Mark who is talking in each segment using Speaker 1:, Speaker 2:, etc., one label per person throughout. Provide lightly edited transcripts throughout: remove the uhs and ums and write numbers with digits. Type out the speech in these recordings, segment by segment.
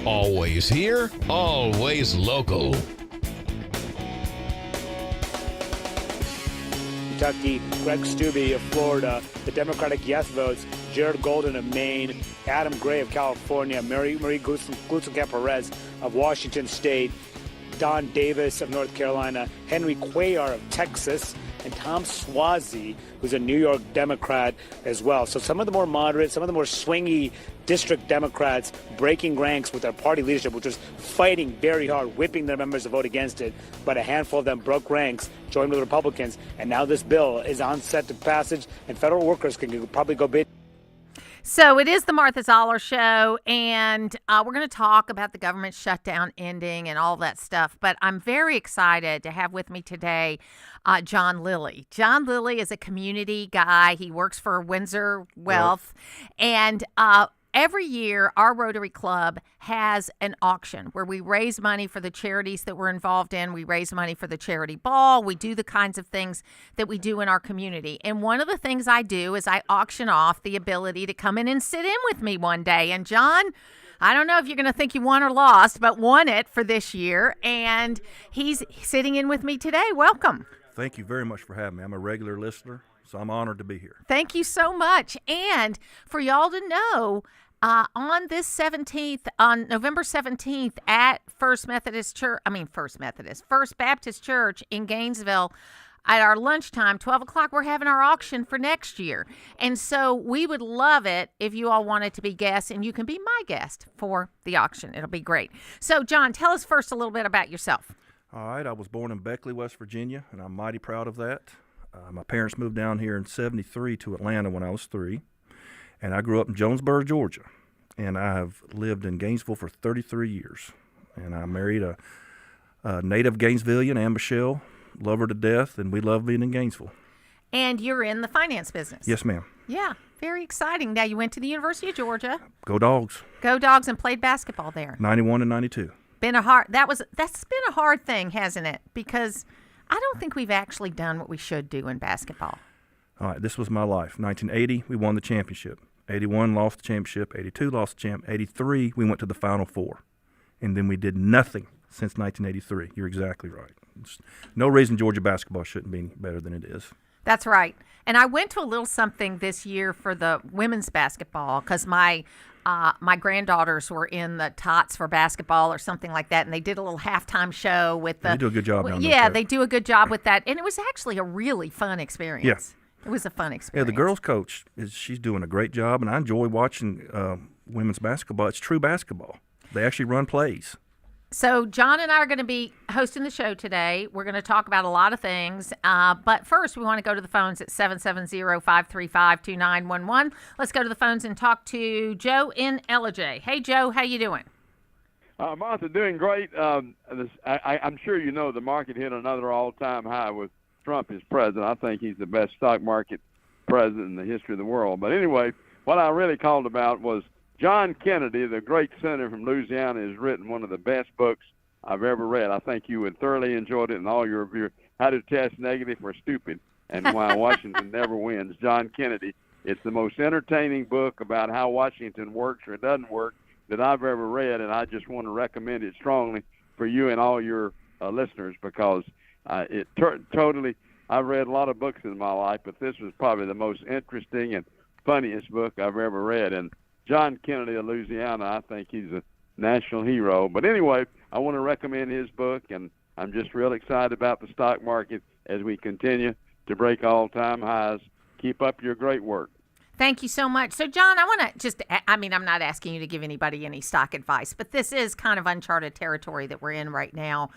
Speaker 1: Always here, always local.
Speaker 2: Kentucky, Greg Steube of Florida, the Democratic yes votes, Jared Golden of Maine, Adam Gray of California, Marie Glusenkamp-Perez of Washington State, Don Davis of North Carolina, Henry Cuellar of Texas, and Tom Suozzi, who's a New York Democrat as well. So some of the more moderate, some of the more swingy district Democrats breaking ranks with their party leadership, which was fighting very hard, whipping their members to vote against it. But a handful of them broke ranks, joined with Republicans, and now this bill is on set to passage, and federal workers can probably go bid.
Speaker 3: So it is the Martha Zoller Show, and we're going to talk about the government shutdown ending and all that stuff. But I'm very excited to have with me today John Lilly. John Lilly is a community guy. He works for Windsor Wealth, and every year, our Rotary Club has an auction where we raise money for the charities that we're involved in. We raise money for the charity ball. We do the kinds of things that we do in our community. And one of the things I do is I auction off the ability to come in and sit in with me one day. And John, I don't know if you're going to think you won or lost, but won it for this year. And he's sitting in with me today. Welcome.
Speaker 4: Thank you very much for having me. I'm a regular listener, so I'm honored to be here.
Speaker 3: Thank you so much. And for y'all to know, on November 17th at First Baptist Church in Gainesville, at our lunchtime, 12 o'clock, we're having our auction for next year. And so we would love it if you all wanted to be guests, and you can be my guest for the auction. It'll be great. So, John, tell us first a little bit about yourself.
Speaker 4: All right. I was born in Beckley, West Virginia, and I'm mighty proud of that. My parents moved down here in 73 to Atlanta when I was 3. And I grew up in Jonesboro, Georgia, and I have lived in Gainesville for 33 years. And I married a native Gainesvillian, Ann Michelle, love her to death, and we love being in Gainesville.
Speaker 3: And you're in the finance business.
Speaker 4: Yes, ma'am.
Speaker 3: Yeah, very exciting. Now, you went to the University of Georgia.
Speaker 4: Go Dogs.
Speaker 3: Go Dogs, and played basketball there.
Speaker 4: 91 and 92.
Speaker 3: That's been a hard thing, hasn't it? Because I don't think we've actually done what we should do in basketball.
Speaker 4: All right, this was my life. 1980, we won the championship. 81, lost the championship. 82, lost the champ. 83, we went to the Final Four. And then we did nothing since 1983. You're exactly right. There's no reason Georgia basketball shouldn't be any better than it is.
Speaker 3: That's right. And I went to a little something this year for the women's basketball because my granddaughters were in the tots for basketball or something like that, and they did a little halftime show with the.
Speaker 4: They do a good job.
Speaker 3: They do a good job with that, and it was actually a really fun experience.
Speaker 4: Yeah.
Speaker 3: It was a fun experience.
Speaker 4: Yeah, the girls' coach she's doing a great job, and I enjoy watching women's basketball. It's true basketball. They actually run plays.
Speaker 3: So John and I are going to be hosting the show today. We're going to talk about a lot of things. But first, we want to go to the phones at 770-535-2911. Let's go to the phones and talk to Joe in Ellijay. Hey, Joe, how you doing?
Speaker 5: Martha, doing great. I'm sure you know the market hit another all-time high with Trump as president. I think he's the best stock market president in the history of the world. But anyway, what I really called about was John Kennedy, the great senator from Louisiana, has written one of the best books I've ever read. I think you would thoroughly enjoy it, and all your reviewers. How to Test Negative for Stupid and Why Washington Never Wins. John Kennedy. It's the most entertaining book about how Washington works or doesn't work that I've ever read, and I just want to recommend it strongly for you and all your listeners because totally. I've read a lot of books in my life, but this was probably the most interesting and funniest book I've ever read. And John Kennedy of Louisiana, I think he's a national hero. But anyway, I want to recommend his book, and I'm just real excited about the stock market as we continue to break all-time highs. Keep up your great work.
Speaker 3: Thank you so much. So, John, I want to I'm not asking you to give anybody any stock advice, but this is kind of uncharted territory that we're in right now.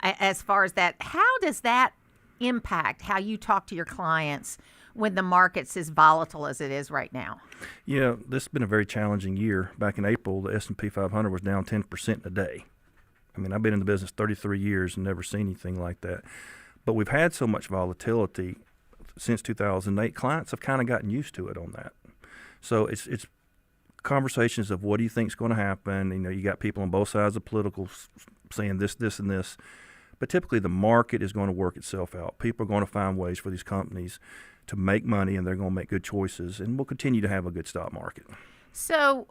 Speaker 3: As far as that, how does that impact how you talk to your clients when the market's as volatile as it is right now?
Speaker 4: Yeah, this has been a very challenging year. Back in April, the S&P 500 was down 10% in a day. I mean, I've been in the business 33 years and never seen anything like that. But we've had so much volatility since 2008. Clients have kind of gotten used to it on that. So it's conversations of what do you think is going to happen. You know, you got people on both sides of political saying this, this, and this. But typically the market is going to work itself out. People are going to find ways for these companies to make money, and they're going to make good choices, and we'll continue to have a good stock market.
Speaker 3: So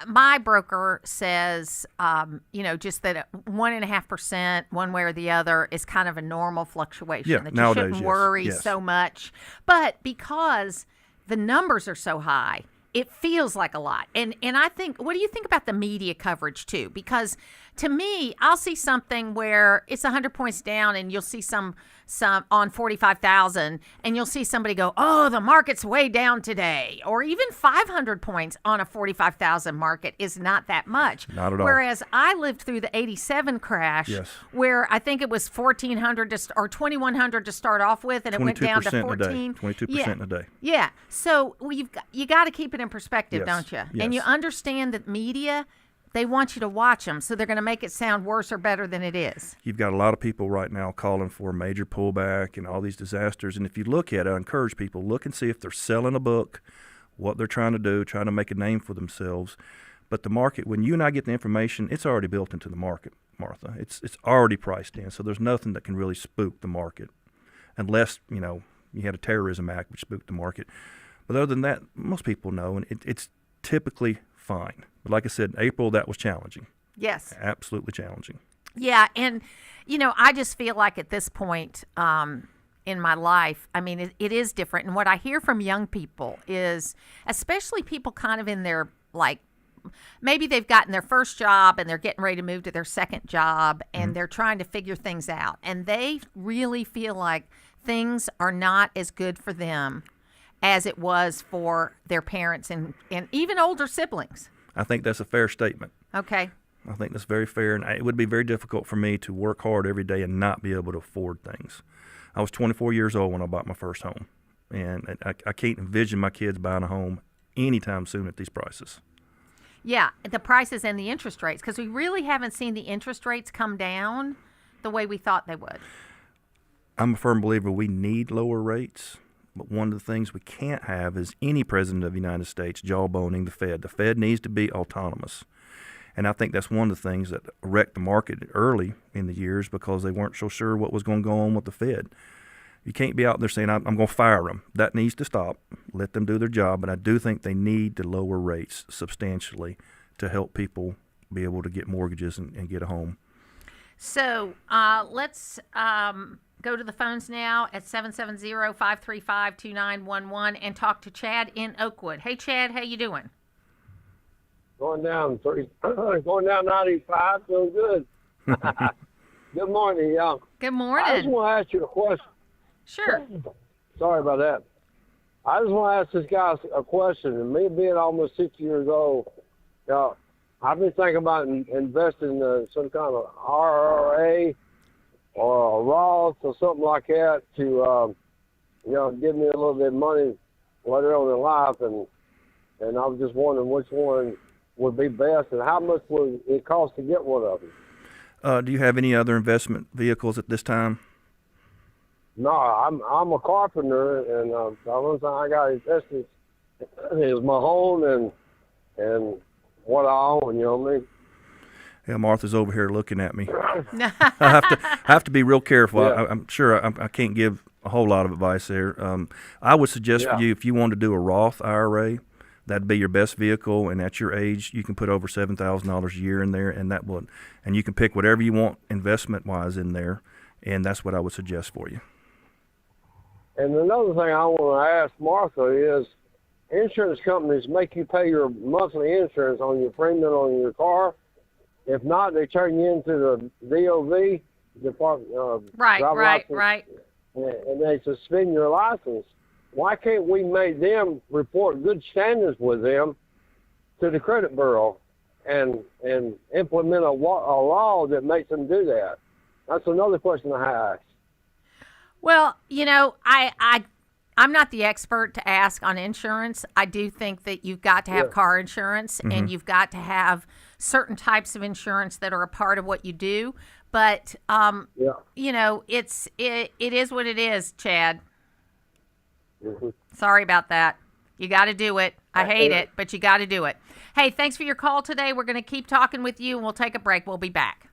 Speaker 3: my broker says, just that 1.5% one way or the other is kind of a normal fluctuation.
Speaker 4: Yeah,
Speaker 3: that you
Speaker 4: nowadays,
Speaker 3: shouldn't
Speaker 4: yes,
Speaker 3: worry
Speaker 4: yes.
Speaker 3: so much. But because the numbers are so high, it feels like a lot. And I think, what do you think about the media coverage too? Because to me, I'll see something where it's 100 points down and you'll see some on 45,000 and you'll see somebody go, oh, the market's way down today. Or even 500 points on a 45,000 market is not that much.
Speaker 4: Not at all.
Speaker 3: Whereas I lived through the 87 crash,
Speaker 4: Yes.
Speaker 3: where I think it was 1,400 or 2,100 to start off with, and it went down to
Speaker 4: 22%
Speaker 3: 14.
Speaker 4: 22% a day.
Speaker 3: Yeah. So you got to keep it in perspective,
Speaker 4: Yes,
Speaker 3: don't you?
Speaker 4: yes.
Speaker 3: And you understand that media, they want you to watch them, so they're going to make it sound worse or better than it is.
Speaker 4: You've got a lot of people right now calling for a major pullback and all these disasters. And if you look at it, I encourage people, look and see if they're selling a book, what they're trying to do, trying to make a name for themselves. But the market, when you and I get the information, it's already built into the market, Martha. It's already priced in, so there's nothing that can really spook the market unless, you had a terrorism act which spooked the market. But other than that, most people know, and it's typically fine. But like I said, in April, that was challenging.
Speaker 3: Yes.
Speaker 4: Absolutely challenging.
Speaker 3: Yeah, and, I just feel like at this point in my life, I mean, it is different. And what I hear from young people is, especially people kind of in their, maybe they've gotten their first job and they're getting ready to move to their second job and they're trying to figure things out. And they really feel like things are not as good for them as it was for their parents and even older siblings.
Speaker 4: I think that's a fair statement.
Speaker 3: Okay.
Speaker 4: I think that's very fair, and it would be very difficult for me to work hard every day and not be able to afford things. I was 24 years old when I bought my first home, and I can't envision my kids buying a home anytime soon at these prices.
Speaker 3: Yeah, the prices and the interest rates, because we really haven't seen the interest rates come down the way we thought they would.
Speaker 4: I'm a firm believer we need lower rates, but one of the things we can't have is any president of the United States jawboning the Fed. The Fed needs to be autonomous. And I think that's one of the things that wrecked the market early in the years because they weren't so sure what was going to go on with the Fed. You can't be out there saying, I'm going to fire them. That needs to stop. Let them do their job. But I do think they need to lower rates substantially to help people be able to get mortgages and get a home.
Speaker 3: So let's go to the phones now at 770-535-2911 and talk to Chad in Oakwood. Hey, Chad, how you doing?
Speaker 6: Going down 95, doing good. Good morning, y'all.
Speaker 3: Good morning.
Speaker 6: I just want to ask you a question.
Speaker 3: Sure.
Speaker 6: Sorry about that. I just want to ask this guy a question. And me being almost 60 years old, I've been thinking about investing in some kind of RRA or a Roth or something like that to, give me a little bit of money later on in life. And I was just wondering which one would be best and how much would it cost to get one of them.
Speaker 4: Do you have any other investment vehicles at this time?
Speaker 6: No, I'm a carpenter, and the only thing I got invested is my home and what I own. You know what I mean?
Speaker 4: Yeah, Martha's over here looking at me. I have to be real careful.
Speaker 6: Yeah.
Speaker 4: I'm sure I can't give a whole lot of advice there. I would suggest for you, if you want to do a Roth IRA, that'd be your best vehicle. And at your age, you can put over $7,000 a year in there, and you can pick whatever you want investment wise in there, and that's what I would suggest for you.
Speaker 6: And another thing I want to ask Martha is, insurance companies make you pay your monthly insurance on your premium on your car. If not, they turn you into the DOV,
Speaker 3: Right.
Speaker 6: and they suspend your license. Why can't we make them report good standards with them to the credit bureau and implement a law that makes them do that? That's another question I have.
Speaker 3: Well, I'm not the expert to ask on insurance. I do think that you've got to have car insurance and you've got to have certain types of insurance that are a part of what you do. But, it is what it is, Chad.
Speaker 6: Mm-hmm.
Speaker 3: Sorry about that. You got to do it. I hate it, but you got to do it. Hey, thanks for your call today. We're going to keep talking with you, and we'll take a break. We'll be back.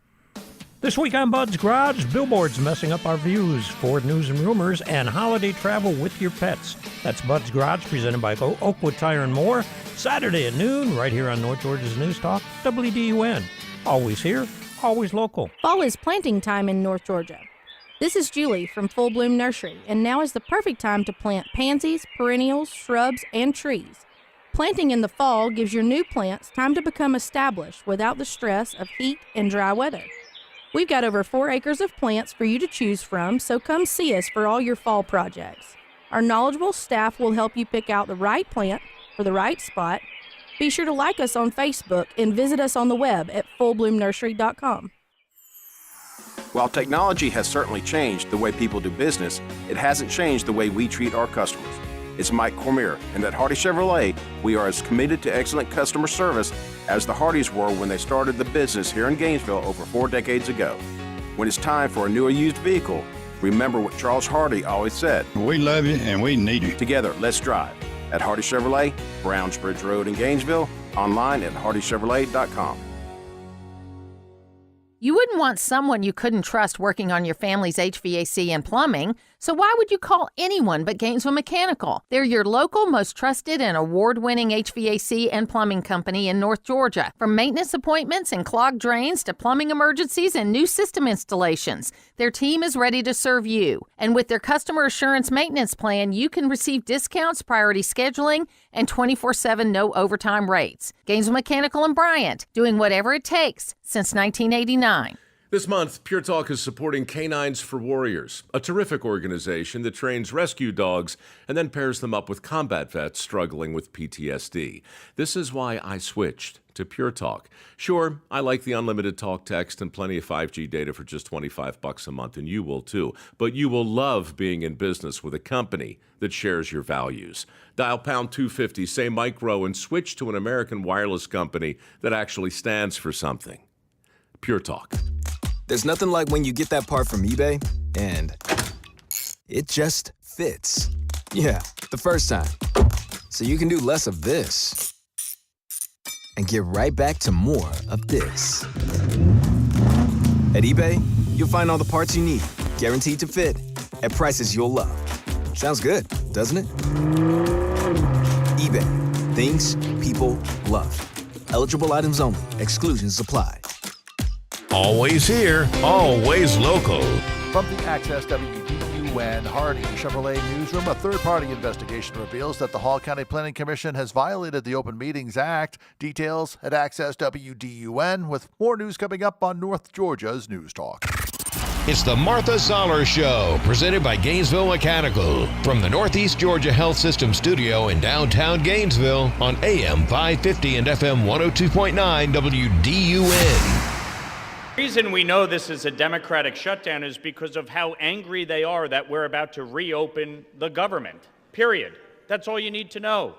Speaker 7: This week on Bud's Garage, billboards messing up our views, Ford news and rumors, and holiday travel with your pets. That's Bud's Garage, presented by Oakwood Tire and More, Saturday at noon, right here on North Georgia's News Talk, WDUN. Always here, always local.
Speaker 8: Fall is planting time in North Georgia. This is Julie from Full Bloom Nursery, and now is the perfect time to plant pansies, perennials, shrubs, and trees. Planting in the fall gives your new plants time to become established without the stress of heat and dry weather. We've got over 4 acres of plants for you to choose from, so come see us for all your fall projects. Our knowledgeable staff will help you pick out the right plant for the right spot. Be sure to like us on Facebook and visit us on the web at fullbloomnursery.com.
Speaker 9: While technology has certainly changed the way people do business, it hasn't changed the way we treat our customers. It's Mike Cormier, and at Hardy Chevrolet, we are as committed to excellent customer service as the Hardys were when they started the business here in Gainesville over 4 decades ago. When it's time for a new or used vehicle, remember what Charles Hardy always said.
Speaker 10: We love you and we need you.
Speaker 9: Together, let's drive. At Hardy Chevrolet, Brownsbridge Road in Gainesville, online at hardychevrolet.com.
Speaker 3: You wouldn't want someone you couldn't trust working on your family's HVAC and plumbing, so why would you call anyone but Gainesville Mechanical? They're your local, most trusted and award-winning HVAC and plumbing company in North Georgia. From maintenance appointments and clogged drains to plumbing emergencies and new system installations, their team is ready to serve you. And with their customer assurance maintenance plan, you can receive discounts, priority scheduling, and 24/7 no overtime rates. Gainesville Mechanical and Bryant, doing whatever it takes since 1989.
Speaker 11: This month, Pure Talk is supporting Canines for Warriors, a terrific organization that trains rescue dogs and then pairs them up with combat vets struggling with PTSD. This is why I switched to Pure Talk. Sure, I like the unlimited talk, text, and plenty of 5G data for just $25 a month, and you will too. But you will love being in business with a company that shares your values. Dial pound 250, say Micro, and switch to an American wireless company that actually stands for something. Pure Talk.
Speaker 12: There's nothing like when you get that part from eBay and it just fits. Yeah, the first time. So you can do less of this and get right back to more of this. At eBay, you'll find all the parts you need, guaranteed to fit, at prices you'll love. Sounds good, doesn't it? eBay, things people love. Eligible items only. Exclusions apply.
Speaker 1: Always here, always local.
Speaker 13: From the Access WDUN Hardy Chevrolet newsroom, a third-party investigation reveals that the Hall County Planning Commission has violated the Open Meetings Act. Details at Access WDUN, with more news coming up on North Georgia's News Talk.
Speaker 1: It's the Martha Zoller Show, presented by Gainesville Mechanical. From the Northeast Georgia Health System studio in downtown Gainesville on AM 550 and FM 102.9 WDUN.
Speaker 14: The reason we know this is a Democratic shutdown is because of how angry they are that we're about to reopen the government, period. That's all you need to know.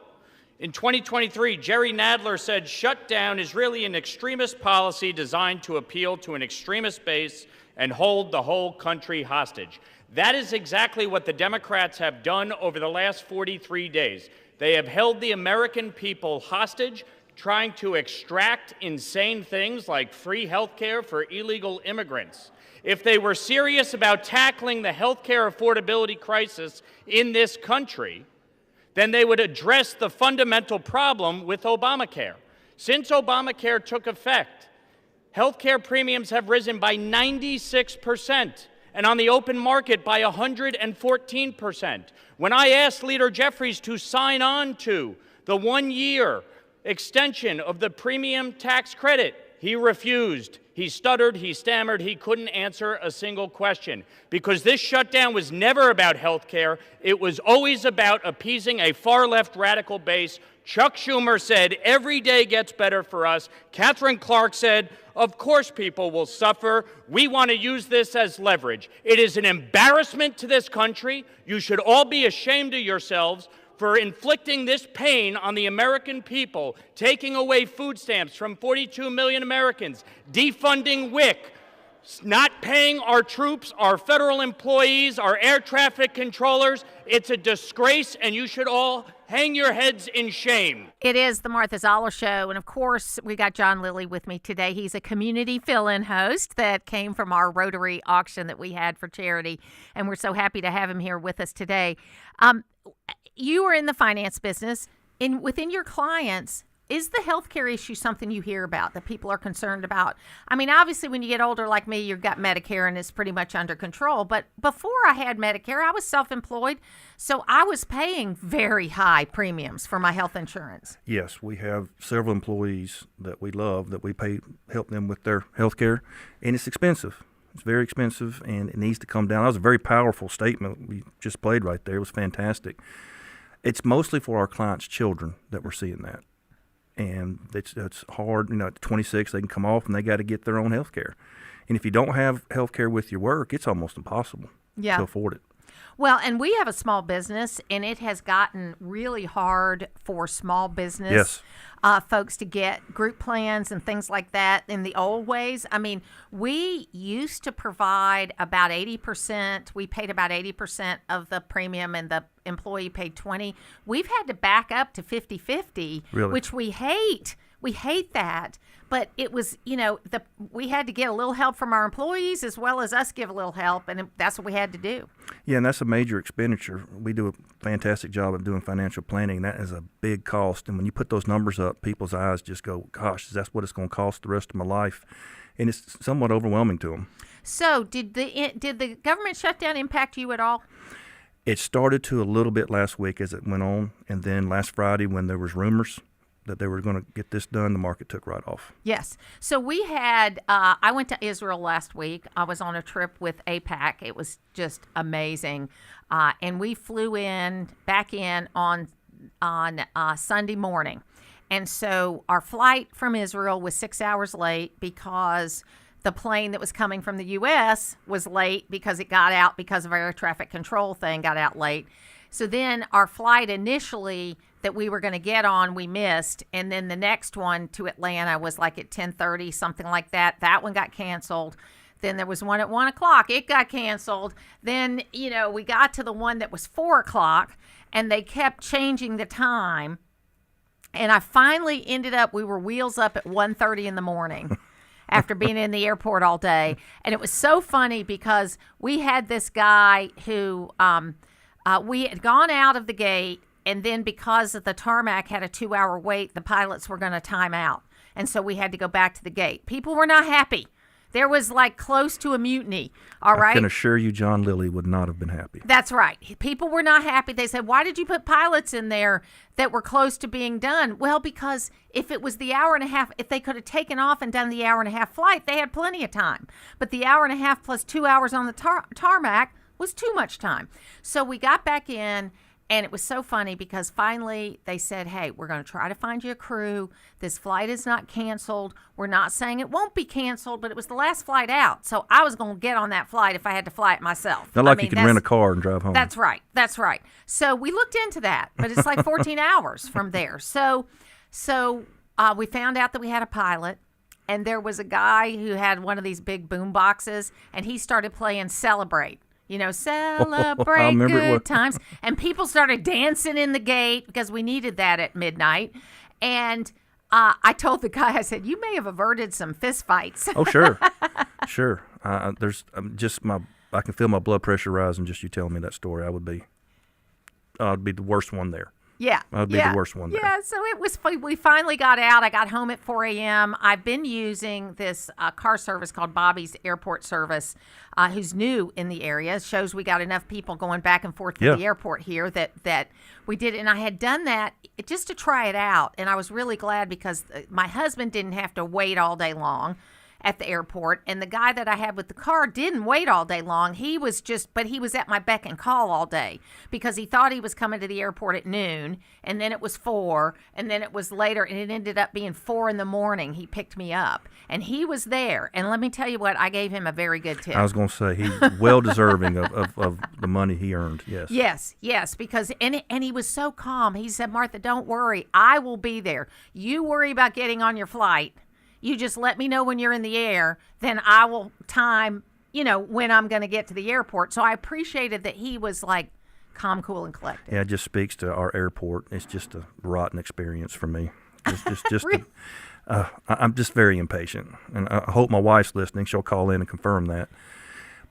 Speaker 14: In 2023, Jerry Nadler said shutdown is really an extremist policy designed to appeal to an extremist base and hold the whole country hostage. That is exactly what the Democrats have done over the last 43 days. They have held the American people hostage, trying to extract insane things like free health care for illegal immigrants. If they were serious about tackling the health care affordability crisis in this country, then they would address the fundamental problem with Obamacare. Since Obamacare took effect, health care premiums have risen by 96%, and on the open market by 114%. When I asked Leader Jeffries to sign on to the 1-year extension of the premium tax credit, he refused. He stuttered, he stammered, he couldn't answer a single question. Because this shutdown was never about health care, it was always about appeasing a far-left radical base. Chuck Schumer said, every day gets better for us. Catherine Clark said, of course people will suffer. We want to use this as leverage. It is an embarrassment to this country. You should all be ashamed of yourselves for inflicting this pain on the American people, taking away food stamps from 42 million Americans, defunding WIC, not paying our troops, our federal employees, our air traffic controllers. It's a disgrace, and you should all hang your heads in shame.
Speaker 3: It is the Martha Zoller Show, and of course, we got John Lilly with me today. He's a community fill-in host that came from our Rotary auction that we had for charity, and we're so happy to have him here with us today. You are in the finance business. Within your clients, is the healthcare issue something you hear about that people are concerned about? I mean, obviously, when you get older like me, you've got Medicare and it's pretty much under control. But before I had Medicare, I was self-employed, so I was paying very high premiums for my health insurance.
Speaker 4: Yes, we have several employees that we love that we help them with their health care, and it's expensive. It's very expensive, and it needs to come down. That was a very powerful statement we just played right there. It was fantastic. It's mostly for our clients' children that we're seeing that. And it's hard, at 26, they can come off and they got to get their own health care. And if you don't have health care with your work, it's almost impossible to afford it.
Speaker 3: Well, and we have a small business, and it has gotten really hard for small business folks to get group plans and things like that in the old ways. I mean, we used to provide about 80%. We paid about 80% of the premium, and the employee paid 20%. We've had to back up to 50-50, which we hate. We hate that. But it was, we had to get a little help from our employees as well as us give a little help, and that's what we had to do. Yeah,
Speaker 4: and that's a major expenditure. We do a fantastic job of doing financial planning. That is a big cost. And when you put those numbers up, people's eyes just go, gosh, that's what it's going to cost the rest of my life. And it's somewhat overwhelming to them. So did the government shutdown impact you at all? It started to a little bit last week as it went on. And then last Friday when there was rumors that they were going to get this done, the market took right off. Yes. So we had, I went to Israel last week. I was on a trip with AIPAC. It was just amazing. And we flew back in on Sunday morning. And so our flight from Israel was 6 hours late because the plane that was coming from the U.S. was late because it got out because of our air traffic control thing, got out late. So then our flight initially that we were going to get on, we missed. And then the next one to Atlanta was like at 10:30, something like that. That one got canceled. Then there was one at 1 o'clock. It got canceled. Then, we got to the one that was 4 o'clock, and they kept changing the time. And I finally ended up, we were wheels up at 1:30 in the morning. After being in the airport all day. And it was so funny because we had this guy who we had gone out of the gate, and then because of the tarmac had a 2-hour wait, the pilots were going to time out. And so we had to go back to the gate. People were not happy. There was like close to a mutiny, all right? I can assure you John Lilly would not have been happy. That's right. People were not happy. They said, why did you put pilots in there that were close to being done? Well, because if it was the hour and a half, if they could have taken off and done the hour and a half flight, they had plenty of time. But the hour and a half plus 2 hours on the tarmac was too much time. So we got back in. And it was so funny because finally they said, hey, we're going to try to find you a crew. This flight is not canceled. We're not saying it won't be canceled, but it was the last flight out. So I was going to get on that flight if I had to fly it myself. Not like you can rent a car and drive home. That's right. That's right. So we looked into that, but it's like 14 hours from there. So we found out that we had a pilot. And there was a guy who had one of these big boom boxes, and he started playing Celebrate. Celebrate good times. And people started dancing in the gate because we needed that at midnight. And I told the guy, I said, you may have averted some fist fights. Oh, sure. Sure. There's I can feel my blood pressure rising just you telling me that story. I'd be the worst one there. Yeah. I'd be the worst one there. Yeah, so we finally got out. I got home at 4 a.m. I've been using this car service called Bobby's Airport Service, who's new in the area. It shows we got enough people going back and forth to the airport here that we did. And I had done that just to try it out. And I was really glad because my husband didn't have to wait all day long at the airport, and the guy that I had with the car didn't wait all day long. He was at my beck and call all day because he thought he was coming to the airport at noon, and then it was 4, and then it was later, and it ended up being 4 in the morning. He picked me up, and he was there. And let me tell you what, I gave him a very good tip. I was going to say, he's well deserving of the money he earned. Yes, because and he was so calm. He said, Martha, don't worry, I will be there. You worry about getting on your flight,
Speaker 3: You just let me know when you're in the air, then I will time, when I'm going to get to the airport. So I appreciated that he was like calm, cool, and collected.
Speaker 4: Yeah, it just speaks to our airport. It's just a rotten experience for me. It's just
Speaker 3: Really?
Speaker 4: I'm just very impatient, and I hope my wife's listening. She'll call in and confirm that.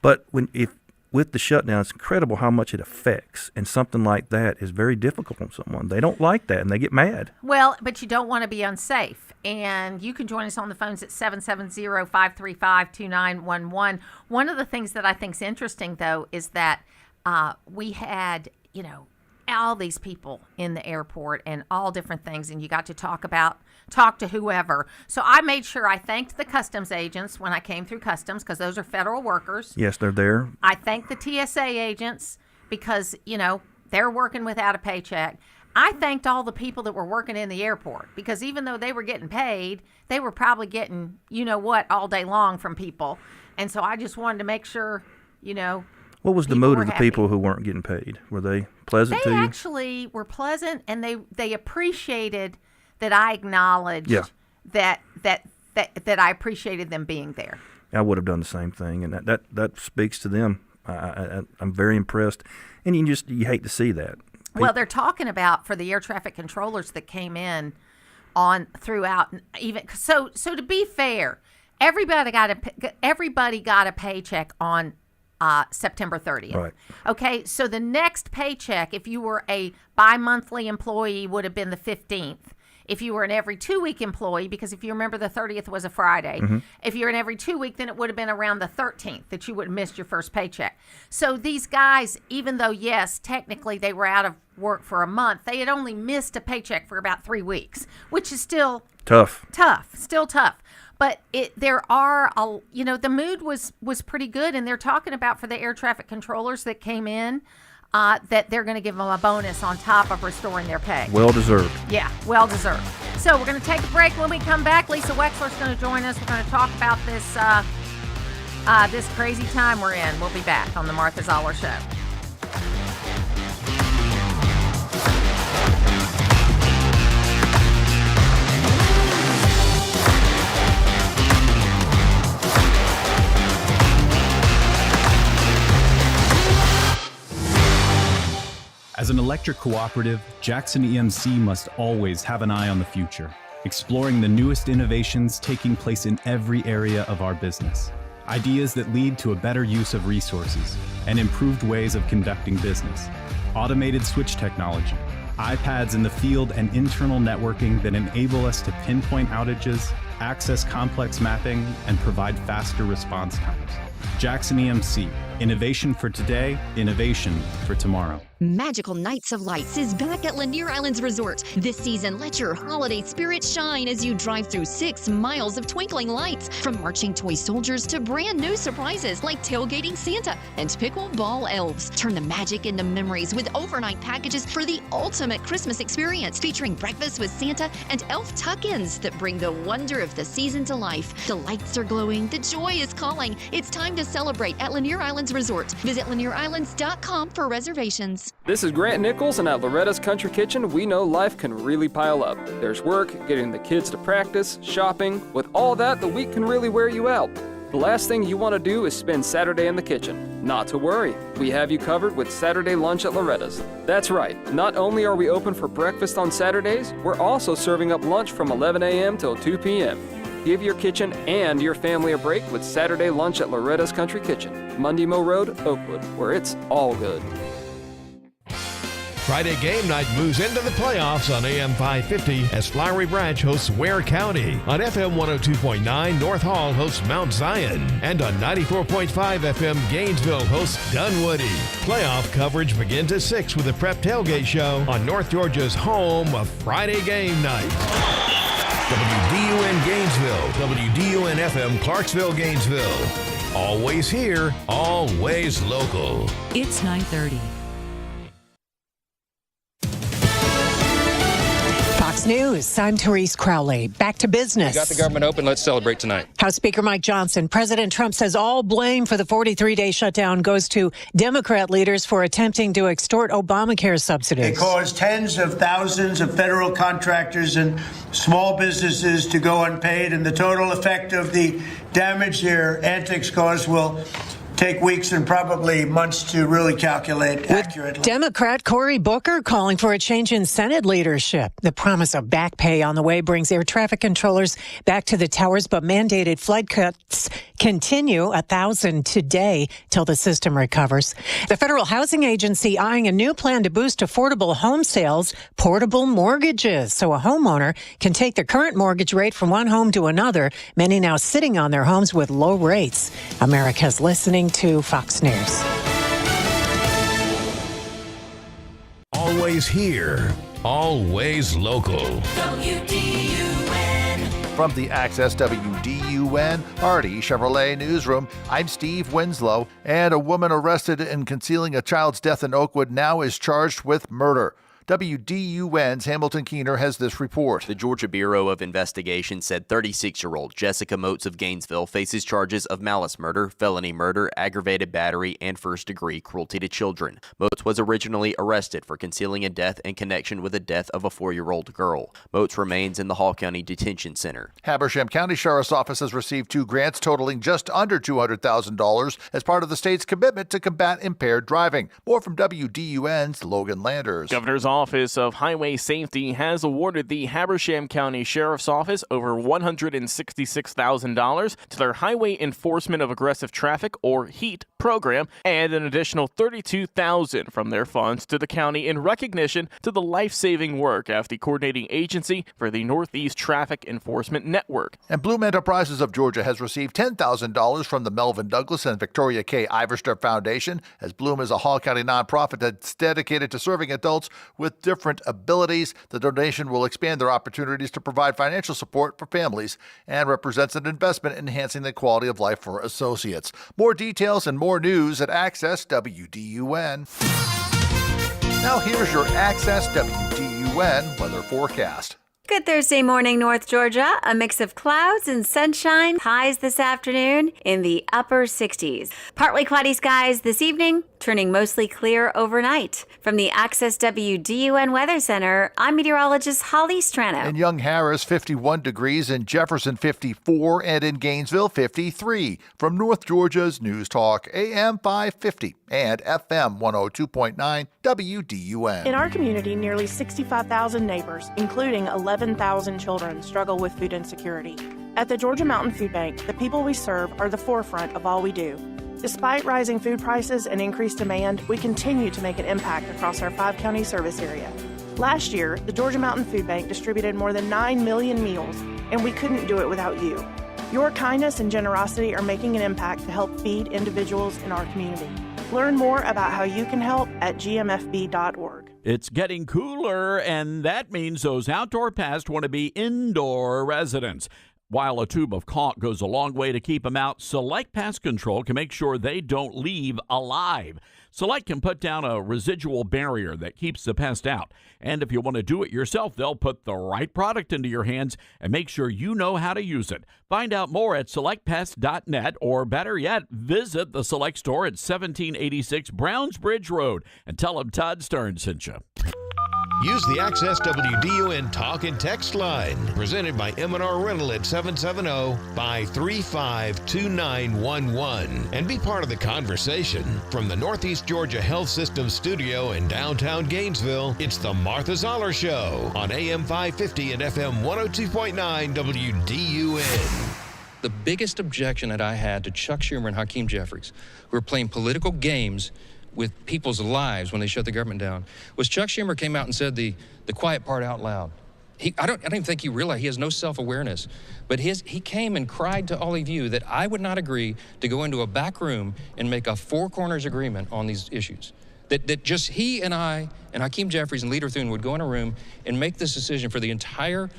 Speaker 4: But with the shutdown, it's incredible how much it affects, and something like that is very difficult on someone. They don't like that, and they get mad.
Speaker 3: Well, but you don't want to be unsafe, and you can join us on the phones at 770-535-2911. One of the things that I think is interesting, though, is that we had, all these people in the airport and all different things, and you got to talk to whoever. So I made sure I thanked the customs agents when I came through customs, because those are federal workers.
Speaker 4: Yes, they're there.
Speaker 3: I thanked the TSA agents because, they're working without a paycheck. I thanked all the people that were working in the airport, because even though they were getting paid, they were probably getting, what, all day long from people. And so I just wanted to make sure,
Speaker 4: What was the mood of the people who weren't getting paid? Were they pleasant to you?
Speaker 3: They actually were pleasant, and they appreciated that I acknowledged that I appreciated them being there.
Speaker 4: I would have done the same thing, and that speaks to them. I'm very impressed, and you hate to see that.
Speaker 3: Well, they're talking about for the air traffic controllers that came in throughout, even so to be fair, everybody got a paycheck on September 30th.
Speaker 4: Right.
Speaker 3: Okay, so the next paycheck, if you were a bi-monthly employee, would have been the 15th. If you were an every 2-week employee, because if you remember the 30th was a Friday, if you're an every 2 week, then it would have been around the 13th that you would have missed your first paycheck. So these guys, even though, yes, technically they were out of work for a month, they had only missed a paycheck for about 3 weeks, which is still still tough. But the mood was pretty good, and they're talking about for the air traffic controllers that came in, that they're going to give them a bonus on top of restoring their pay.
Speaker 4: Well deserved.
Speaker 3: Yeah, well deserved. So we're going to take a break. When we come back, Lisa Wexler is going to join us. We're going to talk about this this crazy time we're in. We'll be back on the Martha Zoller Show.
Speaker 15: As an electric cooperative, Jackson EMC must always have an eye on the future, exploring the newest innovations taking place in every area of our business. Ideas that lead to a better use of resources and improved ways of conducting business. Automated switch technology, iPads in the field, and internal networking that enable us to pinpoint outages, access complex mapping, and provide faster response times. Jackson EMC, innovation for today, innovation for tomorrow.
Speaker 16: Magical Nights of Lights is back at Lanier Islands Resort. This season, let your holiday spirit shine as you drive through 6 miles of twinkling lights, from marching toy soldiers to brand new surprises like tailgating Santa and pickleball elves. Turn the magic into memories with overnight packages for the ultimate Christmas experience, featuring breakfast with Santa and elf tuck-ins that bring the wonder of the season to life. The lights are glowing, the joy is calling. It's time to celebrate at Lanier Islands Resort. Visit LanierIslands.com for reservations.
Speaker 17: This is Grant Nichols, and at Loretta's Country Kitchen, we know life can really pile up. There's work, getting the kids to practice, shopping. With all that, the week can really wear you out. The last thing you want to do is spend Saturday in the kitchen. Not to worry, we have you covered with Saturday lunch at Loretta's. That's right, not only are we open for breakfast on Saturdays, we're also serving up lunch from 11 a.m. till 2 p.m. Give your kitchen and your family a break with Saturday lunch at Loretta's Country Kitchen, Mundy Mow Road, Oakwood, where it's all good.
Speaker 1: Friday game night moves into the playoffs on AM 550 as Flowery Branch hosts Ware County. On FM 102.9, North Hall hosts Mount Zion. And on 94.5 FM, Gainesville hosts Dunwoody. Playoff coverage begins at 6 with the Prep Tailgate Show on North Georgia's home of Friday game night. WDUN Gainesville, WDUN FM Clarksville, Gainesville. Always here, always local.
Speaker 18: It's 9:30. Fox News, I'm Therese Crowley. Back to business.
Speaker 19: We got the government open. Let's celebrate tonight.
Speaker 18: House Speaker Mike Johnson. President Trump says all blame for the 43-day shutdown goes to Democrat leaders for attempting to extort Obamacare subsidies.
Speaker 20: It caused tens of thousands of federal contractors and small businesses to go unpaid, and the total effect of the damage their antics caused will take weeks and probably months to really calculate accurately.
Speaker 18: Democrat Cory Booker calling for a change in Senate leadership. The promise of back pay on the way brings air traffic controllers back to the towers, but mandated flight cuts continue, 1,000 today till the system recovers. The Federal Housing Agency eyeing a new plan to boost affordable home sales, portable mortgages, so a homeowner can take their current mortgage rate from one home to another, many now sitting on their homes with low rates. America's listening to Fox News.
Speaker 1: Always here, always local.
Speaker 13: From the Access WDUN Hardy Chevrolet Newsroom, I'm Steve Winslow, and a woman arrested in concealing a child's death in Oakwood now is charged with murder. WDUN's Hamilton Keener has this report.
Speaker 21: The Georgia Bureau of Investigation said 36-year-old Jessica Moats of Gainesville faces charges of malice murder, felony murder, aggravated battery, and first-degree cruelty to children. Moats was originally arrested for concealing a death in connection with the death of a 4-year-old girl. Moats remains in the Hall County Detention Center.
Speaker 13: Habersham County Sheriff's Office has received 2 grants totaling just under $200,000 as part of the state's commitment to combat impaired driving. More from WDUN's Logan Landers.
Speaker 22: Governor's Office of Highway Safety has awarded the Habersham County Sheriff's Office over $166,000 to their Highway Enforcement of Aggressive Traffic, or HEAT, program, and an additional $32,000 from their funds to the county in recognition to the life-saving work of the coordinating agency for the Northeast Traffic Enforcement Network.
Speaker 13: And Bloom Enterprises of Georgia has received $10,000 from the Melvin Douglas and Victoria K. Iverster Foundation, as Bloom is a Hall County nonprofit that's dedicated to serving adults with different abilities. The donation will expand their opportunities to provide financial support for families and represents an investment in enhancing the quality of life for associates. More details and more news at Access WDUN. Now here's your Access WDUN weather forecast.
Speaker 23: Good Thursday morning, North Georgia. A mix of clouds and sunshine. Highs this afternoon in the upper 60s. Partly cloudy skies this evening, turning mostly clear overnight. From the Access WDUN Weather Center, I'm meteorologist Holly Strano.
Speaker 13: In Young Harris, 51 degrees. In Jefferson, 54. And in Gainesville, 53. From North Georgia's News Talk, AM 550 and FM 102.9 WDUN.
Speaker 24: In our community, nearly 65,000 neighbors, including 11,000 children, struggle with food insecurity. At the Georgia Mountain Food Bank, the people we serve are the forefront of all we do. Despite rising food prices and increased demand, we continue to make an impact across our 5-county service area. Last year, the Georgia Mountain Food Bank distributed more than 9 million meals, and we couldn't do it without you. Your kindness and generosity are making an impact to help feed individuals in our community. Learn more about how you can help at gmfb.org.
Speaker 25: It's getting cooler, and that means those outdoor pests want to be indoor residents. While a tube of caulk goes a long way to keep them out, Select Pest Control can make sure they don't leave alive. Select can put down a residual barrier that keeps the pest out. And if you want to do it yourself, they'll put the right product into your hands and make sure you know how to use it. Find out more at selectpest.net, or better yet, visit the Select store at 1786 Brownsbridge Road and tell them Todd Stern sent you.
Speaker 1: Use the Access WDUN talk and text line, presented by M&R Rental at 770-535-2911, and be part of the conversation. From the Northeast Georgia Health System studio in downtown Gainesville, it's the Martha Zoller Show on AM 550 and FM 102.9 WDUN.
Speaker 19: The biggest objection that I had to Chuck Schumer and Hakeem Jeffries, who were playing political games with people's lives when they shut the government down, was Chuck Schumer came out and said the quiet part out loud. I don't even think he realized he has no self-awareness, but he came and cried to all of you that I would not agree to go into a back room and make a four corners agreement on these issues. That just he and I and Hakeem Jeffries and Leader Thune would go in a room and make this decision for the entire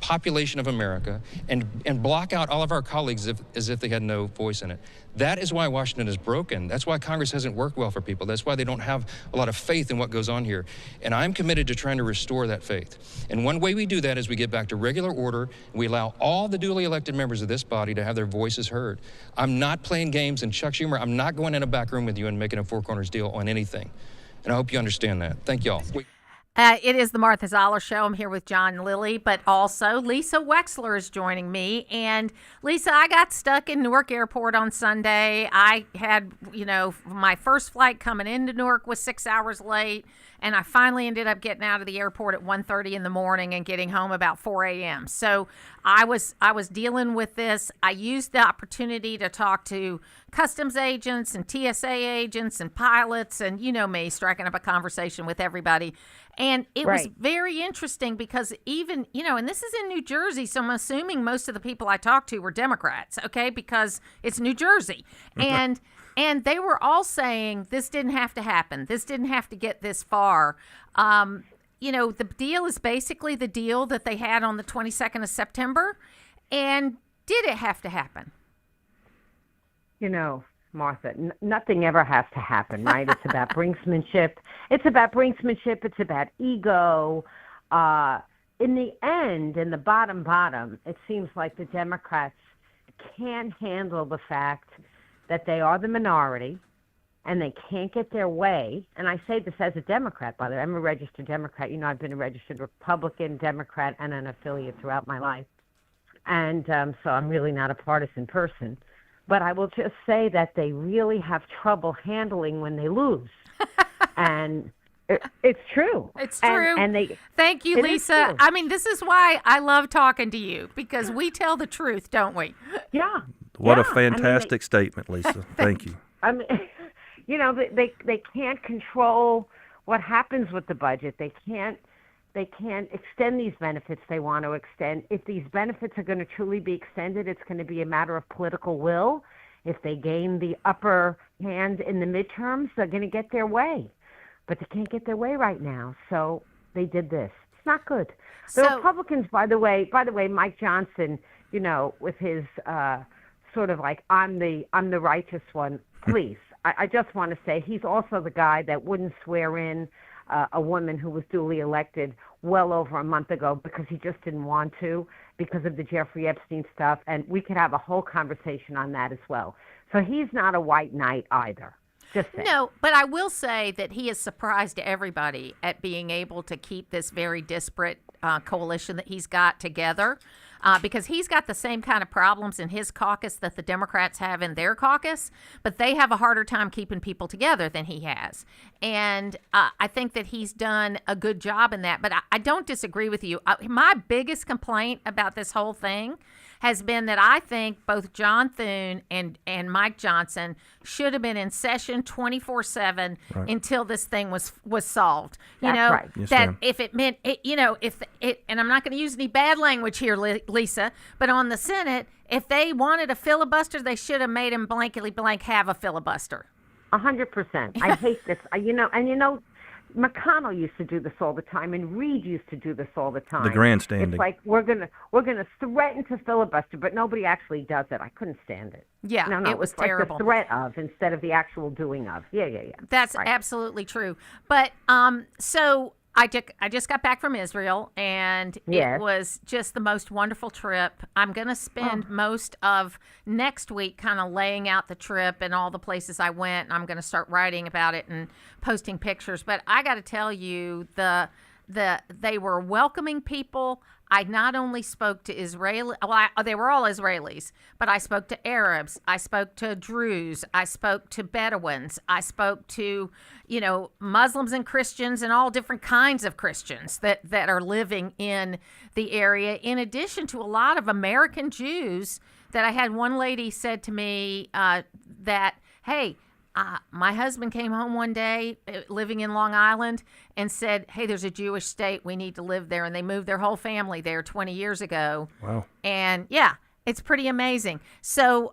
Speaker 19: population of America and block out all of our colleagues as if they had no voice in it. That is why Washington is broken. That's why Congress hasn't worked well for people. That's why they don't have a lot of faith in what goes on here. And I'm committed to trying to restore that faith. And one way we do that is we get back to regular order. And we allow all the duly elected members of this body to have their voices heard. I'm not playing games, and Chuck Schumer, I'm not going in a back room with you and making a four corners deal on anything. And I hope you understand that. Thank y'all.
Speaker 3: It is the Martha Zoller Show. I'm here with John Lilly, but also Lisa Wexler is joining me. And Lisa, I got stuck in Newark Airport on Sunday. I had, my first flight coming into Newark was 6 hours late, and I finally ended up getting out of the airport at 1:30 in the morning and getting home about 4 a.m. So I was dealing with this. I used the opportunity to talk to customs agents and TSA agents and pilots, and you know me, striking up a conversation with everybody. And it was very interesting because even, and this is in New Jersey, so I'm assuming most of the people I talked to were Democrats, okay, because it's New Jersey. And they were all saying this didn't have to happen. This didn't have to get this far. The deal is basically the deal that they had on the 22nd of September. And did it have to happen?
Speaker 2: Martha, nothing ever has to happen, right? It's about brinksmanship. It's about ego. In the end, in the bottom, it seems like the Democrats can't handle the fact that they are the minority and they can't get their way. And I say this as a Democrat, by the way. I'm a registered Democrat. I've been a registered Republican, Democrat, and an affiliate throughout my life. And so I'm really not a partisan person. But I will just say that they really have trouble handling when they lose. And it's true.
Speaker 3: It's true.
Speaker 2: And they
Speaker 3: Thank you, Lisa. I mean, this is why I love talking to you, because we tell the truth, don't we?
Speaker 2: Yeah.
Speaker 4: What a fantastic statement, Lisa. Thank you.
Speaker 2: I mean, they can't control what happens with the budget. They can't extend these benefits they want to extend. If these benefits are going to truly be extended, it's going to be a matter of political will. If they gain the upper hand in the midterms, they're going to get their way. But they can't get their way right now, so they did this. It's not good. The Republicans, by the way, Mike Johnson, with his sort of like, I'm the righteous one, please. I just want to say he's also the guy that wouldn't swear in a woman who was duly elected well over a month ago because he just didn't want to because of the Jeffrey Epstein stuff, and we could have a whole conversation on that as well. So he's not a white knight either. Just saying.
Speaker 3: No, but I will say that he has surprised everybody at being able to keep this very disparate coalition that he's got together. Because he's got the same kind of problems in his caucus that the Democrats have in their caucus, but they have a harder time keeping people together than he has. And I think that he's done a good job in that. But I don't disagree with you. My biggest complaint about this whole thing has been that I think both John Thune and Mike Johnson should have been in session 24/7 until this thing was solved.
Speaker 2: That's right.
Speaker 4: Yes,
Speaker 3: that
Speaker 4: ma'am.
Speaker 3: if it meant, and I'm not going to use any bad language here, Lisa, but on the Senate, if they wanted a filibuster, they should have made him blankety blank have a filibuster.
Speaker 2: 100%. I hate this. McConnell used to do this all the time, and Reid used to do this all the time.
Speaker 4: The grandstanding.
Speaker 2: It's like we're gonna threaten to filibuster, but nobody actually does it. I couldn't stand it.
Speaker 3: Yeah,
Speaker 2: no,
Speaker 3: it was
Speaker 2: it's
Speaker 3: terrible.
Speaker 2: Like the threat of instead of the actual doing of. Yeah.
Speaker 3: That's absolutely true. But so I just got back from Israel, and it was just the most wonderful trip. I'm going to spend most of next week kind of laying out the trip and all the places I went, and I'm going to start writing about it and posting pictures. But I got to tell you, they were welcoming people. I not only spoke to they were all Israelis, but I spoke to Arabs, I spoke to Druze, I spoke to Bedouins, I spoke to, Muslims and Christians and all different kinds of Christians that are living in the area, in addition to a lot of American Jews that I had. One lady said to me that, hey, my husband came home one day living in Long Island and said, hey, there's a Jewish state. We need to live there. And they moved their whole family there 20 years ago.
Speaker 4: Wow.
Speaker 3: And it's pretty amazing. So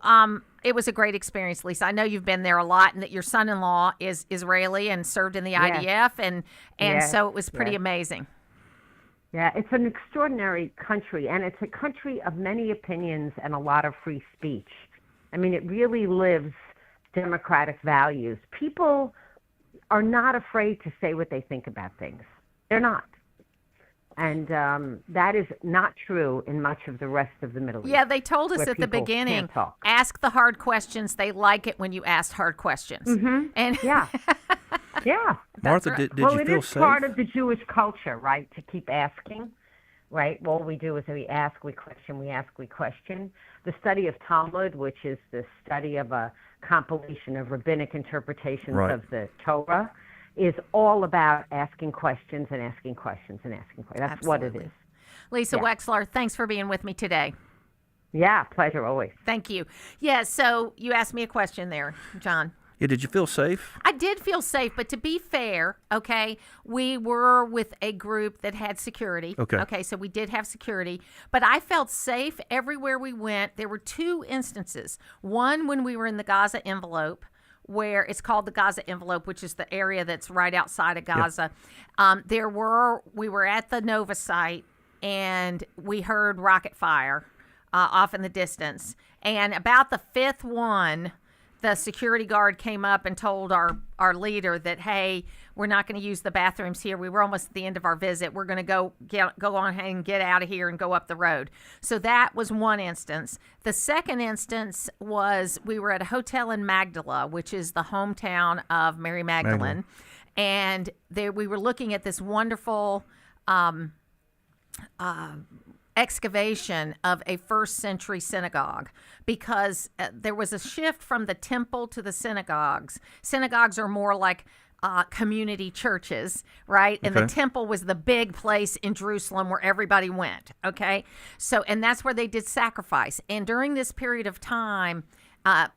Speaker 3: it was a great experience, Lisa. I know you've been there a lot and that your son-in-law is Israeli and served in the IDF. And so it was pretty amazing.
Speaker 2: Yeah, it's an extraordinary country, and it's a country of many opinions and a lot of free speech. I mean, it really lives democratic values. People are not afraid to say what they think about things. They're not. And that is not true in much of the rest of the Middle East.
Speaker 3: Yeah, they told us
Speaker 2: where
Speaker 3: at the
Speaker 2: people
Speaker 3: beginning,
Speaker 2: can't talk.
Speaker 3: ask the hard questions. They like it when you ask hard questions.
Speaker 2: Mm-hmm.
Speaker 3: And
Speaker 2: yeah. Yeah.
Speaker 4: Martha,
Speaker 3: right.
Speaker 4: did
Speaker 2: Well,
Speaker 4: you
Speaker 2: it
Speaker 4: feel
Speaker 2: is
Speaker 4: safe?
Speaker 2: part of the Jewish culture, right, to keep asking, right? All we do is we ask, we question, we ask, we question. The study of Talmud, which is the study of a compilation of rabbinic interpretations
Speaker 4: Right.
Speaker 2: of the Torah, is all about asking questions and asking questions and asking questions. That's what it
Speaker 3: Absolutely.
Speaker 2: is.
Speaker 3: Lisa
Speaker 2: Yeah.
Speaker 3: Wexler, thanks for being with me today.
Speaker 2: Yeah, pleasure always.
Speaker 3: Thank you. Yeah, so you asked me a question there, John.
Speaker 4: Yeah, did you feel safe?
Speaker 3: I did feel safe, but to be fair, okay, we were with a group that had security.
Speaker 4: Okay.
Speaker 3: Okay, so we did have security, but I felt safe everywhere we went. There were two instances. One, when we were in the Gaza envelope, where it's called the Gaza envelope, which is the area that's right outside of Gaza. We were at the Nova site, and we heard rocket fire off in the distance. And about the fifth one, the security guard came up and told our leader that, hey, we're not going to use the bathrooms here. We were almost at the end of our visit. We're going to go on ahead and get out of here and go up the road. So that was one instance. The second instance was we were at a hotel in Magdala, which is the hometown of Mary Magdalene. And there we were looking at this wonderful excavation of a first century synagogue, because there was a shift from the temple to the synagogues. Synagogues are more like community churches, right? And the temple was the big place in Jerusalem where everybody went, okay? So, and that's where they did sacrifice. And during this period of time,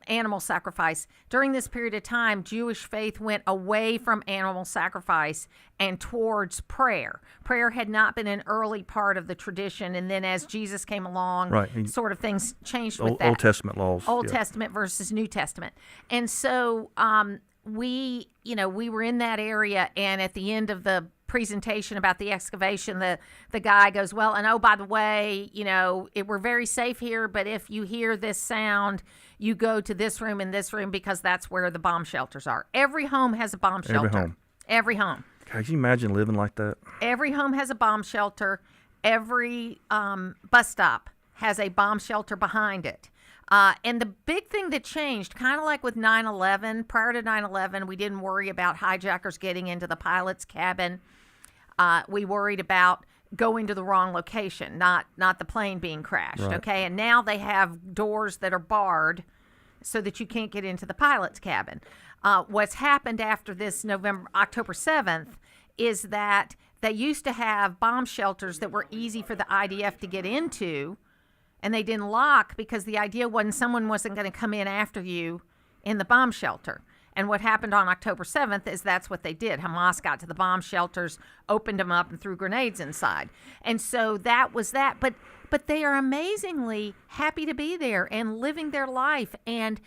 Speaker 3: animal sacrifice. During this period of time, Jewish faith went away from animal sacrifice and towards prayer. Prayer had not been an early part of the tradition, and then as Jesus came along,
Speaker 4: Right.
Speaker 3: sort of things changed with that.
Speaker 4: Old Testament laws.
Speaker 3: Old
Speaker 4: yeah.
Speaker 3: Testament versus New Testament. And so we were in that area, and at the end of the presentation about the excavation, the guy goes, well, and oh, by the way, we're very safe here, but if you hear this sound, you go to this room and this room, because that's where the bomb shelters are. Every home has a bomb shelter.
Speaker 4: Every home.
Speaker 3: Every home.
Speaker 4: Can you imagine living like that?
Speaker 3: Every home has a bomb shelter. Every bus stop has a bomb shelter behind it. And the big thing that changed, kind of like with 9/11, prior to 9/11, we didn't worry about hijackers getting into the pilot's cabin. We worried about going to the wrong location, not the plane being crashed,
Speaker 4: Right.
Speaker 3: okay? And now they have doors that are barred so that you can't get into the pilot's cabin. What's happened after this October 7th is that they used to have bomb shelters that were easy for the IDF to get into, and they didn't lock because the idea wasn't someone wasn't going to come in after you in the bomb shelter. And what happened on October 7th is that's what they did. Hamas got to the bomb shelters, opened them up, and threw grenades inside. And so that was that. But they are amazingly happy to be there and living their life and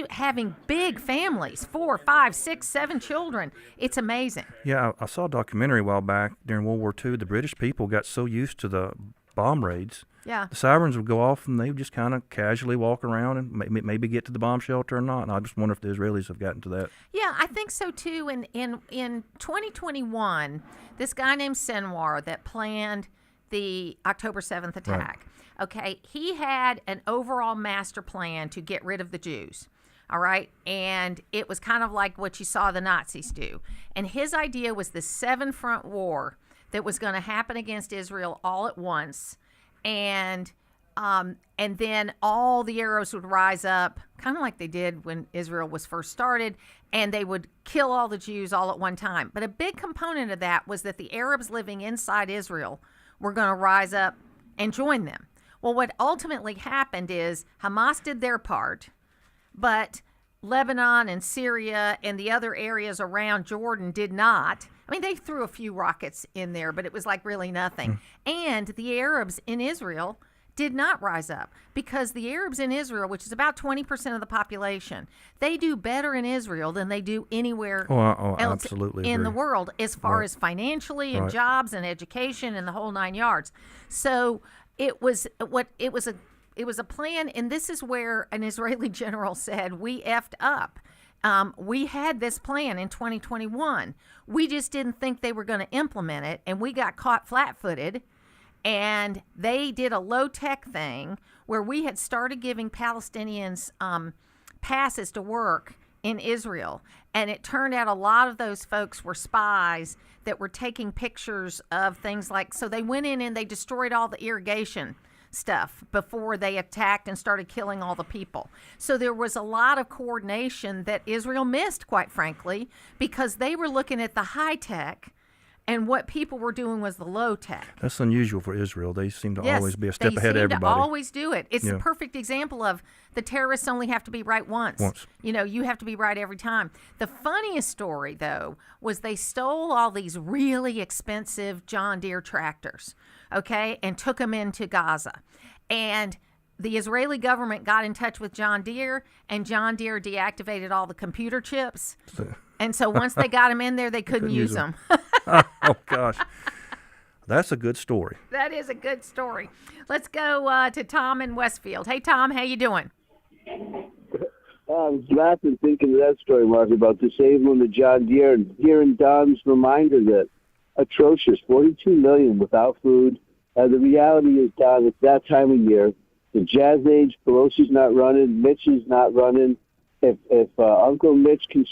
Speaker 3: having big families, 4, 5, 6, 7 children. It's amazing.
Speaker 4: Yeah, I saw a documentary a while back during World War II. The British people got so used to the bomb raids.
Speaker 3: Yeah.
Speaker 4: The sirens would go off, and they would just kind of casually walk around and maybe get to the bomb shelter or not. And I just wonder if the Israelis have gotten to that.
Speaker 3: Yeah, I think so too. In 2021, this guy named Sinwar that planned the October 7th attack, okay, he had an overall master plan to get rid of the Jews. All right. And it was kind of like what you saw the Nazis do. And his idea was the 7-front war that was going to happen against Israel all at once. And then all the arrows would rise up, kind of like they did when Israel was first started, and they would kill all the Jews all at one time. But a big component of that was that the Arabs living inside Israel were going to rise up and join them. Well, what ultimately happened is Hamas did their part, but Lebanon and Syria and the other areas around Jordan did not. I mean, they threw a few rockets in there, but it was like really nothing. And the Arabs in Israel did not rise up because the Arabs in Israel, which is about 20% of the population, they do better in Israel than they do anywhere else
Speaker 4: absolutely
Speaker 3: in the
Speaker 4: agree.
Speaker 3: world as far
Speaker 4: Right.
Speaker 3: as financially and
Speaker 4: Right.
Speaker 3: jobs and education and the whole 9 yards. So it was a plan, and this is where an Israeli general said, we effed up. We had this plan in 2021. We just didn't think they were going to implement it, and we got caught flat-footed. And they did a low-tech thing where we had started giving Palestinians passes to work in Israel. And it turned out a lot of those folks were spies that were taking pictures of things like, so they went in and they destroyed all the irrigation stuff before they attacked and started killing all the people. So there was a lot of coordination that Israel missed, quite frankly, because they were looking at the high tech. And what people were doing was the low tech.
Speaker 4: That's unusual for Israel. They seem to
Speaker 3: Yes,
Speaker 4: always be a step
Speaker 3: they
Speaker 4: ahead of
Speaker 3: seem
Speaker 4: everybody.
Speaker 3: to always do it. It's
Speaker 4: Yeah.
Speaker 3: a perfect example of the terrorists only have to be right once. You know, you have to be right every time. The funniest story, though, was they stole all these really expensive John Deere tractors, okay, and took them into Gaza. And the Israeli government got in touch with John Deere, and John Deere deactivated all the computer chips. And so once they got them in there, they couldn't use them.
Speaker 4: Oh, gosh. That's a good story.
Speaker 3: That is a good story. Let's go to Tom in Westfield. Hey, Tom, how you doing?
Speaker 5: I was laughing thinking of that story, Mark, about disabling the John Deere and hearing Don's reminder that atrocious, 42 million without food. The reality is, Don, it's that time of year. The jazz age, Pelosi's not running, Mitch is not running. If Uncle Mitch can,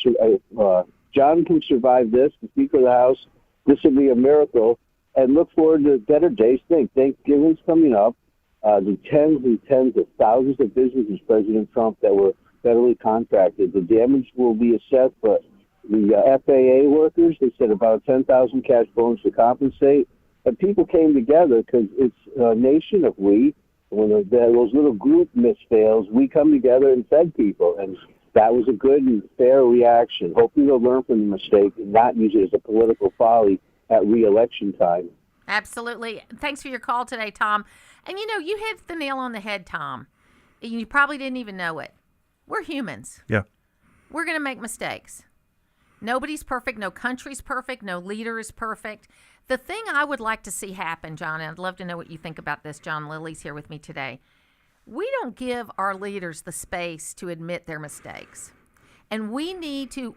Speaker 5: John can survive this, the Speaker of the House, this will be a miracle. And look forward to better days. Thanksgiving's coming up. The tens and tens of thousands of businesses, President Trump, that were federally contracted. The damage will be assessed, but the FAA workers, they said about 10,000 cash bonus to compensate. And people came together because it's a nation of we. When those little group misfails, we come together and fed people. And that was a good and fair reaction. Hopefully they'll learn from the mistake and not use it as a political folly at re-election time.
Speaker 3: Absolutely. Thanks for your call today, Tom. And, you know, you hit the nail on the head, Tom. You probably didn't even know it. We're humans.
Speaker 4: Yeah.
Speaker 3: We're going to make mistakes. Nobody's perfect. No country's perfect. No leader is perfect. The thing I would like to see happen, John, and I'd love to know what you think about this. John Lilly's here with me today. We don't give our leaders the space to admit their mistakes. And we need to,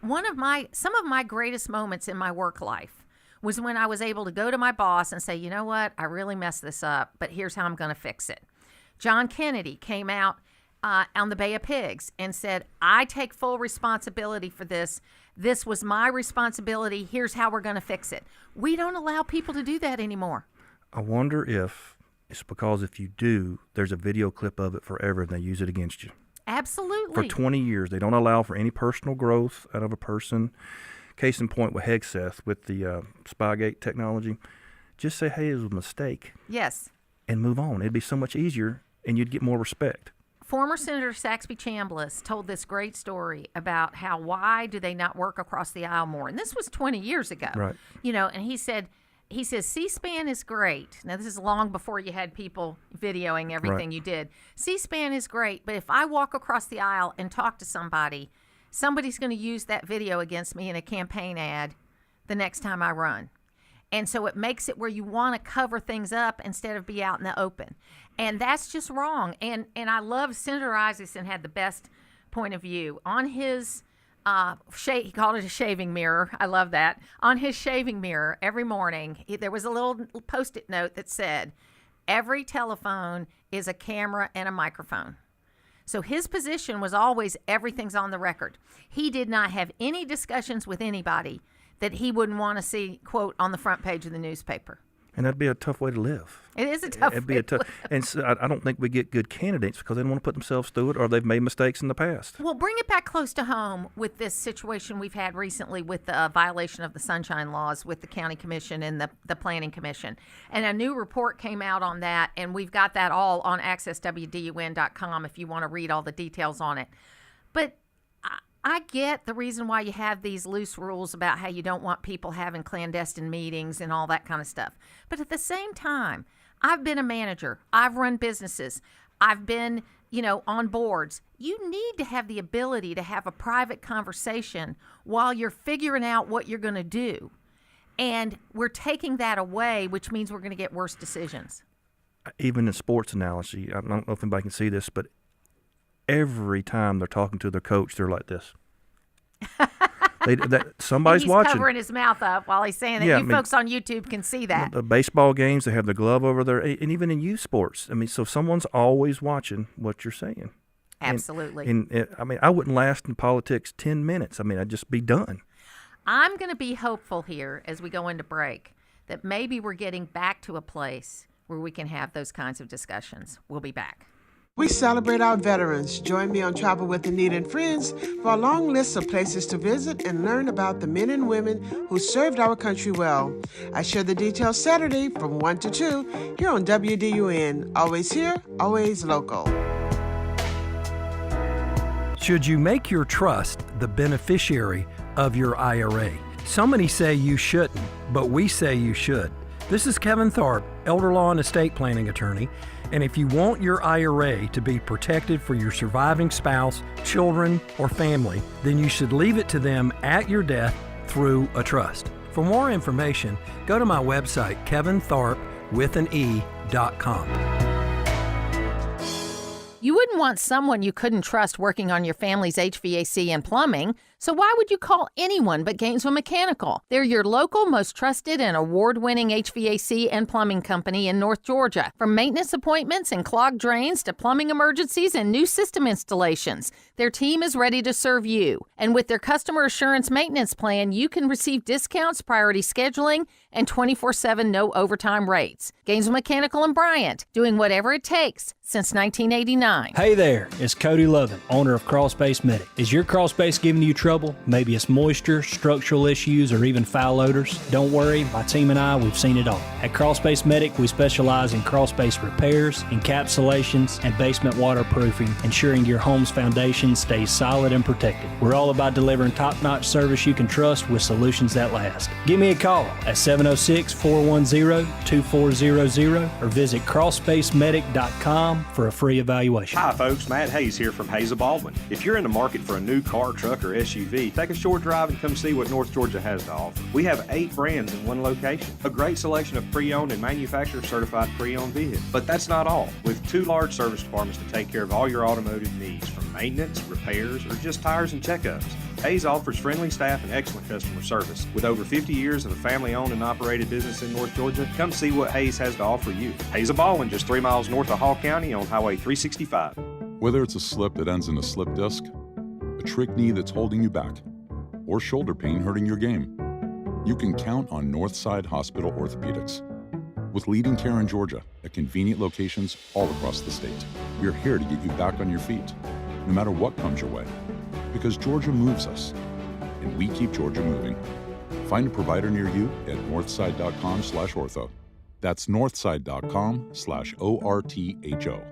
Speaker 3: some of my greatest moments in my work life was when I was able to go to my boss and say, you know what, I really messed this up, but here's how I'm going to fix it. John Kennedy came out on the Bay of Pigs and said, I take full responsibility for this. This was my responsibility. Here's how we're going to fix it. We don't allow people to do that anymore.
Speaker 4: I wonder if it's because if you do, there's a video clip of it forever and they use it against you.
Speaker 3: Absolutely.
Speaker 4: For 20 years. They don't allow for any personal growth out of a person. Case in point with Hegseth, with the Spygate technology. Just say, hey, it was a mistake.
Speaker 3: Yes.
Speaker 4: And move on. It'd be so much easier and you'd get more respect.
Speaker 3: Former Senator Saxby Chambliss told this great story about why do they not work across the aisle more? And this was 20 years ago.
Speaker 4: Right.
Speaker 3: You know, and he says C-SPAN is great. Now, this is long before you had people videoing everything you did. C-SPAN is great, but if I walk across the aisle and talk to somebody, somebody's going to use that video against me in a campaign ad the next time I run. And so it makes it where you want to cover things up instead of be out in the open. And that's just wrong. And I love Senator Isaacson had the best point of view. On his, he called it a shaving mirror. I love that. On his shaving mirror every morning, there was a little Post-it note that said, every telephone is a camera and a microphone. So his position was always everything's on the record. He did not have any discussions with anybody that he wouldn't want to see, quote, on the front page of the newspaper.
Speaker 4: And that'd be a tough way to live.
Speaker 3: It is a tough way to live.
Speaker 4: And so I don't think we get good candidates because they don't want to put themselves through it or they've made mistakes in the past.
Speaker 3: Well, bring it back close to home with this situation we've had recently with the violation of the sunshine laws with the county commission and the planning commission. And a new report came out on that, and we've got that all on accesswdun.com if you want to read all the details on it. But I get the reason why you have these loose rules about how you don't want people having clandestine meetings and all that kind of stuff. But at the same time, I've been a manager. I've run businesses. I've been, on boards. You need to have the ability to have a private conversation while you're figuring out what you're going to do. And we're taking that away, which means we're going to get worse decisions.
Speaker 4: Even in sports analogy, I don't know if anybody can see this, but every time they're talking to their coach, they're like this. Somebody's
Speaker 3: he's
Speaker 4: watching.
Speaker 3: He's covering his mouth up while he's saying that. Folks on YouTube can see that.
Speaker 4: The baseball games, they have the glove over there, and even in youth sports. So someone's always watching what you're saying.
Speaker 3: Absolutely.
Speaker 4: I wouldn't last in politics 10 minutes. I'd just be done.
Speaker 3: I'm going to be hopeful here as we go into break that maybe we're getting back to a place where we can have those kinds of discussions. We'll be back.
Speaker 6: We celebrate our veterans. Join me on Travel with Anita and Friends for a long list of places to visit and learn about the men and women who served our country well. I share the details Saturday from 1 to 2 here on WDUN. Always here, always local.
Speaker 7: Should you make your trust the beneficiary of your IRA? So many say you shouldn't, but we say you should. This is Kevin Tharp, elder law and estate planning attorney. And if you want your IRA to be protected for your surviving spouse, children, or family, then you should leave it to them at your death through a trust. For more information, go to my website, KevinTharp.com.
Speaker 3: You wouldn't want someone you couldn't trust working on your family's HVAC and plumbing, so why would you call anyone but Gainesville Mechanical? They're your local, most trusted and award-winning HVAC and plumbing company in North Georgia. From maintenance appointments and clogged drains to plumbing emergencies and new system installations, their team is ready to serve you. And with their customer assurance maintenance plan, you can receive discounts, priority scheduling, and 24/7 no overtime rates. Gainesville Mechanical and Bryant, doing whatever it takes since 1989.
Speaker 8: Hey there, it's Cody Lovin, owner of Crawl Space Medic. Is your crawl space giving you trouble? Maybe it's moisture, structural issues, or even foul odors? Don't worry, my team and I, we've seen it all. At Crawl Space Medic, we specialize in crawl space repairs, encapsulations, and basement waterproofing, ensuring your home's foundation stays solid and protected. We're all about delivering top-notch service you can trust with solutions that last. Give me a call at 706-410-2400 or visit crawlspacemedic.com for a free evaluation.
Speaker 9: Hi folks, Matt Hayes here from Hazel Baldwin. If you're in the market for a new car, truck, or SUV, take a short drive and come see what North Georgia has to offer. We have 8 brands in one location, a great selection of pre-owned and manufacturer-certified pre-owned vehicles. But that's not all. With 2 large service departments to take care of all your automotive needs, from maintenance, repairs, or just tires and checkups. Hayes offers friendly staff and excellent customer service. With over 50 years of a family-owned and operated business in North Georgia, come see what Hayes has to offer you. Hazel Baldwin, just 3 miles north of Hall County on Highway 365.
Speaker 10: Whether it's a slip that ends in a slip disc, a trick knee that's holding you back, or shoulder pain hurting your game, you can count on Northside Hospital Orthopedics. With leading care in Georgia at convenient locations all across the state, we're here to get you back on your feet, no matter what comes your way. Because Georgia moves us, and we keep Georgia moving. Find a provider near you at northside.com/ortho. That's northside.com/ORTHO.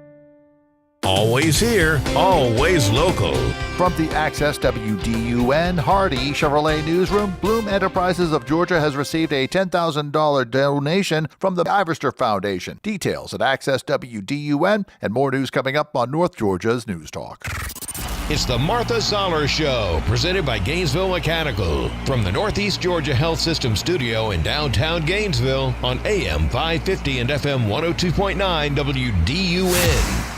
Speaker 1: Always here, always local.
Speaker 13: From the Access WDUN Hardy Chevrolet Newsroom, Bloom Enterprises of Georgia has received a $10,000 donation from the Ivester Foundation. Details at Access WDUN, and more news coming up on North Georgia's News Talk.
Speaker 1: It's the Martha Zoller Show, presented by Gainesville Mechanical. From the Northeast Georgia Health System studio in downtown Gainesville on AM 550 and FM 102.9 WDUN.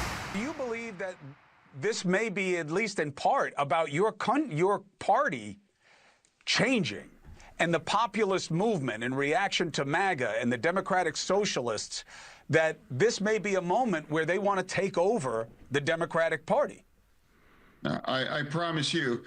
Speaker 26: This may be, at least in part, about your party changing and the populist movement in reaction to MAGA and the Democratic Socialists, that this may be a moment where they want to take over the Democratic Party.
Speaker 27: I promise you,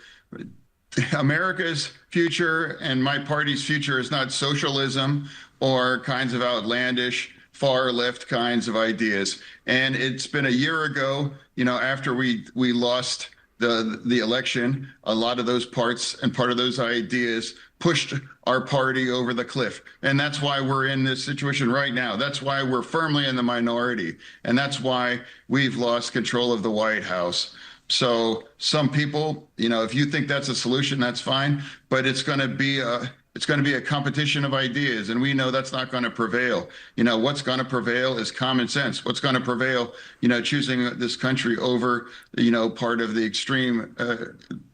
Speaker 27: America's future and my party's future is not socialism or kinds of outlandish far left kinds of ideas. And it's been a year ago, after we lost the election, a lot of those parts and part of those ideas pushed our party over the cliff. And that's why we're in this situation right now. That's why we're firmly in the minority. And that's why we've lost control of the White House. So some people, if you think that's a solution, that's fine. But it's going to be It's going to be a competition of ideas, and we know that's not going to prevail. What's going to prevail is common sense. What's going to prevail, choosing this country over, part of the extreme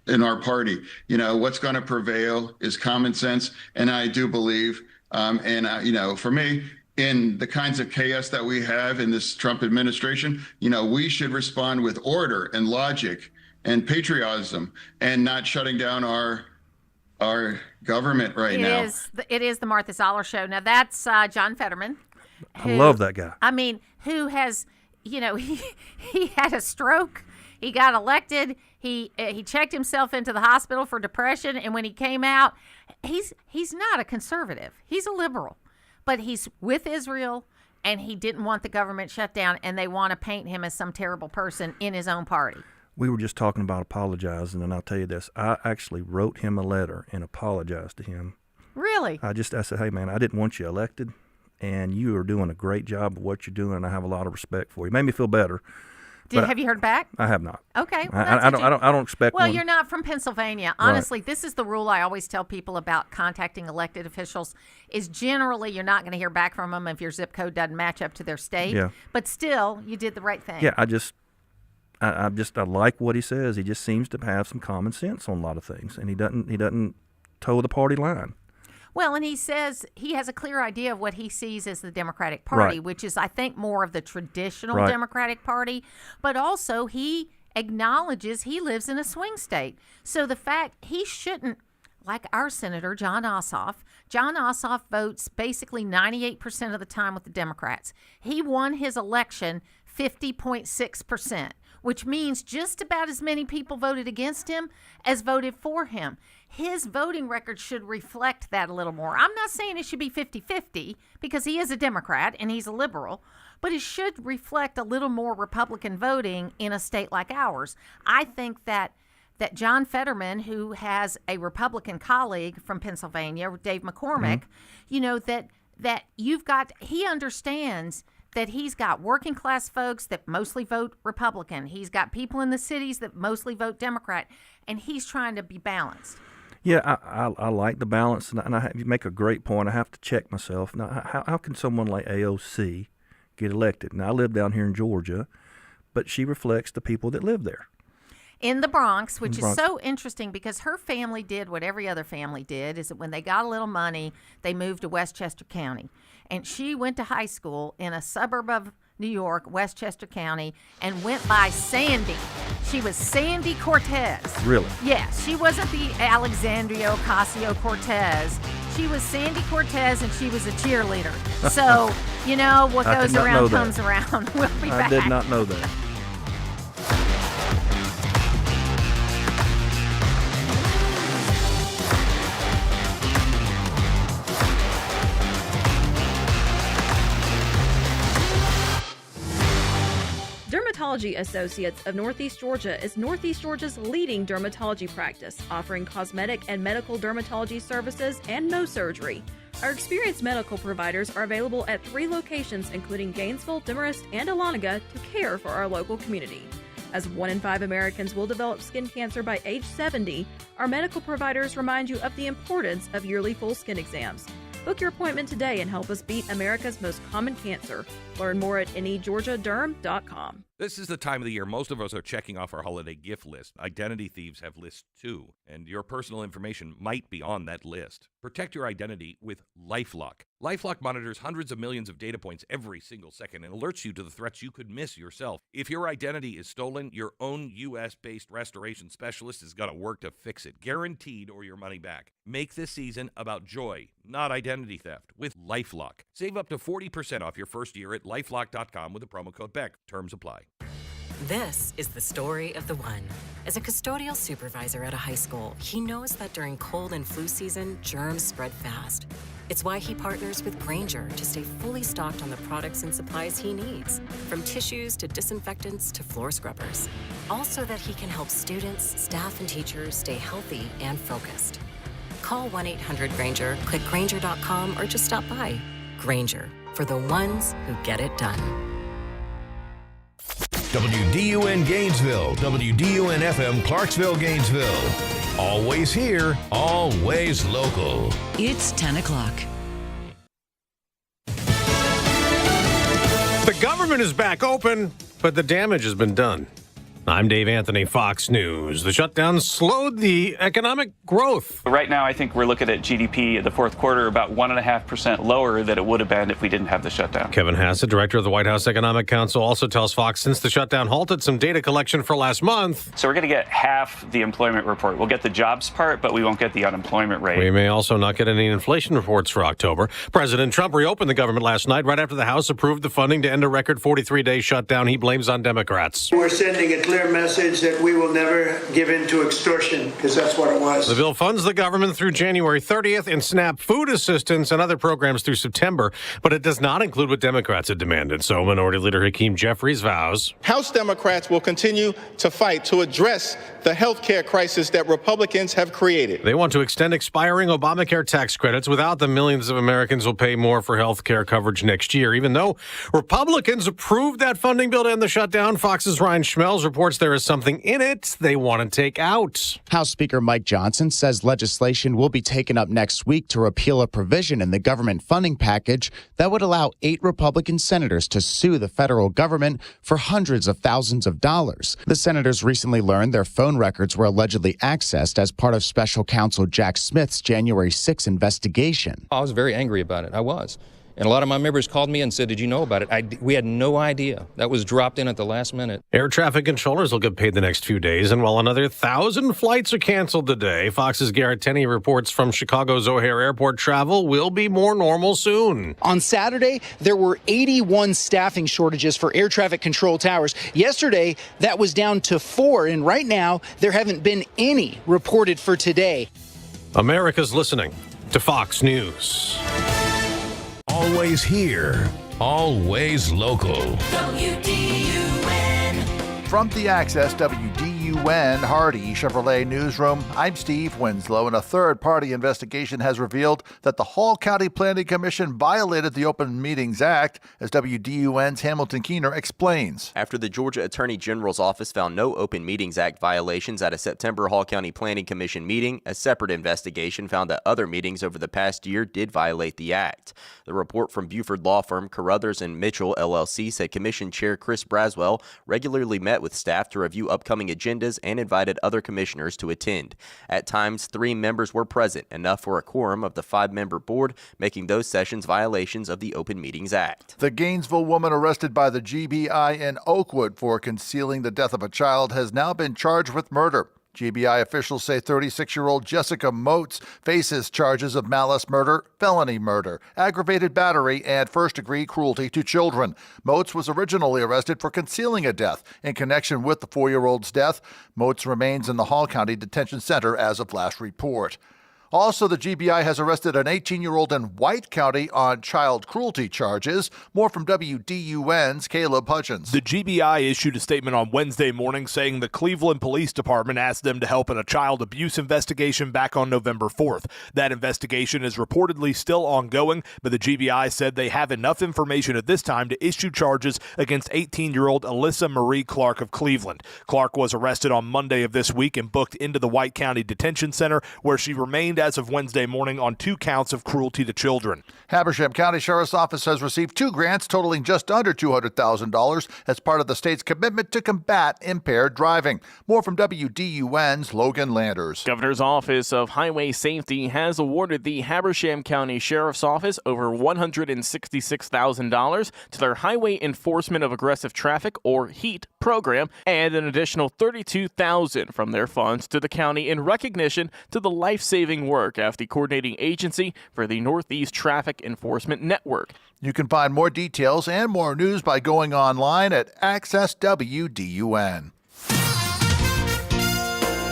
Speaker 27: in our party. What's going to prevail is common sense, and I do believe, for me, in the kinds of chaos that we have in this Trump administration, we should respond with order and logic and patriotism, and not shutting down our government now.
Speaker 3: It is the Martha Zoller Show. Now, that's John Fetterman.
Speaker 4: I love that guy.
Speaker 3: I mean, who has, he had a stroke. He got elected. He checked himself into the hospital for depression, and when he came out, he's not a conservative. He's a liberal, but he's with Israel, and he didn't want the government shut down, and they want to paint him as some terrible person in his own party.
Speaker 4: We were just talking about apologizing, and I'll tell you this. I actually wrote him a letter and apologized to him.
Speaker 3: Really?
Speaker 4: I said, hey, man, I didn't want you elected, and you are doing a great job of what you're doing, and I have a lot of respect for you. It made me feel better.
Speaker 3: Have you heard back?
Speaker 4: I have not.
Speaker 3: Okay. Well,
Speaker 4: I don't expect
Speaker 3: Well,
Speaker 4: one.
Speaker 3: you're not from Pennsylvania. Honestly, This is the rule I always tell people about contacting elected officials is generally you're not going to hear back from them if your zip code doesn't match up to their state.
Speaker 4: Yeah.
Speaker 3: But still, you did the right thing.
Speaker 4: Yeah, I like what he says. He just seems to have some common sense on a lot of things, and he doesn't toe the party line.
Speaker 3: Well, and he says he has a clear idea of what he sees as the Democratic Party, which is, I think, more of the traditional Democratic Party. But also, he acknowledges he lives in a swing state. So the fact he shouldn't, like our Senator John Ossoff votes basically 98% of the time with the Democrats. He won his election 50.6%. which means just about as many people voted against him as voted for him. His voting record should reflect that a little more. I'm not saying it should be 50-50 because he is a Democrat and he's a liberal, but it should reflect a little more Republican voting in a state like ours. I think that John Fetterman, who has a Republican colleague from Pennsylvania, Dave McCormick, that you've got, he understands that he's got working class folks that mostly vote Republican. He's got people in the cities that mostly vote Democrat, and he's trying to be balanced.
Speaker 4: Yeah, I like the balance, and you make a great point. I have to check myself. Now, how can someone like AOC get elected? Now, I live down here in Georgia, but she reflects the people that live there.
Speaker 3: In the Bronx, which is so interesting because her family did what every other family did, is that when they got a little money, they moved to Westchester County. And she went to high school in a suburb of New York, Westchester County, and went by Sandy. She was Sandy Cortez.
Speaker 4: Really?
Speaker 3: Yes. She wasn't the Alexandria Ocasio-Cortez. She was Sandy Cortez, and she was a cheerleader. So, what goes around comes around. We'll be back.
Speaker 4: I did not know that.
Speaker 11: Dermatology Associates of Northeast Georgia is Northeast Georgia's leading dermatology practice, offering cosmetic and medical dermatology services and no surgery. Our experienced medical providers are available at 3 locations, including Gainesville, Demarest, and Dahlonega, to care for our local community. As 1 in 5 Americans will develop skin cancer by age 70, our medical providers remind you of the importance of yearly full skin exams. Book your appointment today and help us beat America's most common cancer. Learn more at negeorgiaderm.com.
Speaker 12: This is the time of the year most of us are checking off our holiday gift list. Identity thieves have lists too, and your personal information might be on that list. Protect your identity with LifeLock. LifeLock monitors hundreds of millions of data points every single second and alerts you to the threats you could miss yourself. If your identity is stolen, your own U.S.-based restoration specialist is going to work to fix it, guaranteed, or your money back. Make this season about joy, not identity theft, with LifeLock. Save up to 40% off your first year at LifeLock.com with the promo code BECK. Terms apply.
Speaker 14: This is the story of the one. As a custodial supervisor at a high school, he knows that during cold and flu season, germs spread fast. It's why he partners with Grainger to stay fully stocked on the products and supplies he needs, from tissues to disinfectants to floor scrubbers. Also that he can help students, staff, and teachers stay healthy and focused. Call 1-800-GRAINGER, click Grainger.com, or just stop by. Grainger, for the ones who get it done.
Speaker 1: WDUN Gainesville, WDUN FM Clarksville, Gainesville. Always here, always local.
Speaker 15: It's 10 o'clock.
Speaker 16: The government is back open, but the damage has been done. I'm Dave Anthony, Fox News. The shutdown slowed the economic growth.
Speaker 17: Right now, I think we're looking at GDP in the fourth quarter about 1.5% lower than it would have been if we didn't have the shutdown.
Speaker 16: Kevin Hassett, director of the White House Economic Council, also tells Fox since the shutdown halted some data collection for last month.
Speaker 17: So we're going to get half the employment report. We'll get the jobs part, but we won't get the unemployment rate.
Speaker 16: We may also not get any inflation reports for October. President Trump reopened the government last night right after the House approved the funding to end a record 43-day shutdown he blames on Democrats.
Speaker 18: We're sending a clear message that we will never give in to extortion, because that's what it was.
Speaker 16: The bill funds the government through January 30th and SNAP food assistance and other programs through September, but it does not include what Democrats had demanded. So Minority Leader Hakeem Jeffries vows
Speaker 20: House Democrats will continue to fight to address the health care crisis that Republicans have created.
Speaker 16: They want to extend expiring Obamacare tax credits. Without them, millions of Americans will pay more for health care coverage next year. Even though Republicans approved that funding bill to end the shutdown, Fox's Ryan Schmelz reports there is something in it they want to take out.
Speaker 21: House Speaker Mike Johnson says legislation will be taken up next week to repeal a provision in the government funding package that would allow 8 Republican senators to sue the federal government for hundreds of thousands of dollars. The senators recently learned their phone records were allegedly accessed as part of special counsel Jack Smith's January 6 investigation.
Speaker 19: I was very angry about it. I was. And a lot of my members called me and said, did you know about it? We had no idea. That was dropped in at the last minute.
Speaker 16: Air traffic controllers will get paid the next few days, and while another 1,000 flights are canceled today, Fox's Garrett Tenney reports from Chicago's O'Hare Airport travel will be more normal soon.
Speaker 22: On Saturday, there were 81 staffing shortages for air traffic control towers. Yesterday, that was down to 4, and right now, there haven't been any reported for today.
Speaker 16: America's listening to Fox News.
Speaker 1: Always here, always local.
Speaker 13: WDUN. From the Access WDUN Hardy Chevrolet Newsroom, I'm Steve Winslow, and a third-party investigation has revealed that the Hall County Planning Commission violated the Open Meetings Act, as WDUN's Hamilton Keener explains.
Speaker 28: After the Georgia Attorney General's office found no Open Meetings Act violations at a September Hall County Planning Commission meeting, a separate investigation found that other meetings over the past year did violate the act. The report from Buford law firm Carruthers and Mitchell, LLC, said Commission Chair Chris Braswell regularly met with staff to review upcoming agendas and invited other commissioners to attend. At times, 3 members were present, enough for a quorum of the 5-member board, making those sessions violations of the Open Meetings Act.
Speaker 13: The Gainesville woman arrested by the GBI in Oakwood for concealing the death of a child has now been charged with murder. GBI officials say 36-year-old Jessica Moats faces charges of malice murder, felony murder, aggravated battery, and first-degree cruelty to children. Moats was originally arrested for concealing a death in connection with the 4-year-old's death. Moats remains in the Hall County Detention Center as of last report. Also, the GBI has arrested an 18-year-old in White County on child cruelty charges. More from WDUN's Caleb Hutchins.
Speaker 29: The GBI issued a statement on Wednesday morning saying the Cleveland Police Department asked them to help in a child abuse investigation back on November 4th. That investigation is reportedly still ongoing, but the GBI said they have enough information at this time to issue charges against 18-year-old Alyssa Marie Clark of Cleveland. Clark was arrested on Monday of this week and booked into the White County Detention Center, where she remained as of Wednesday morning on 2 counts of cruelty to children.
Speaker 13: Habersham County Sheriff's Office has received 2 grants totaling just under $200,000 as part of the state's commitment to combat impaired driving. More from WDUN's Logan Landers.
Speaker 30: Governor's Office of Highway Safety has awarded the Habersham County Sheriff's Office over $166,000 to their Highway Enforcement of Aggressive Traffic, or HEAT, program, and an additional $32,000 from their funds to the county in recognition to the life-saving work of the coordinating agency for the Northeast Traffic Enforcement Network.
Speaker 13: You can find more details and more news by going online at Access WDUN.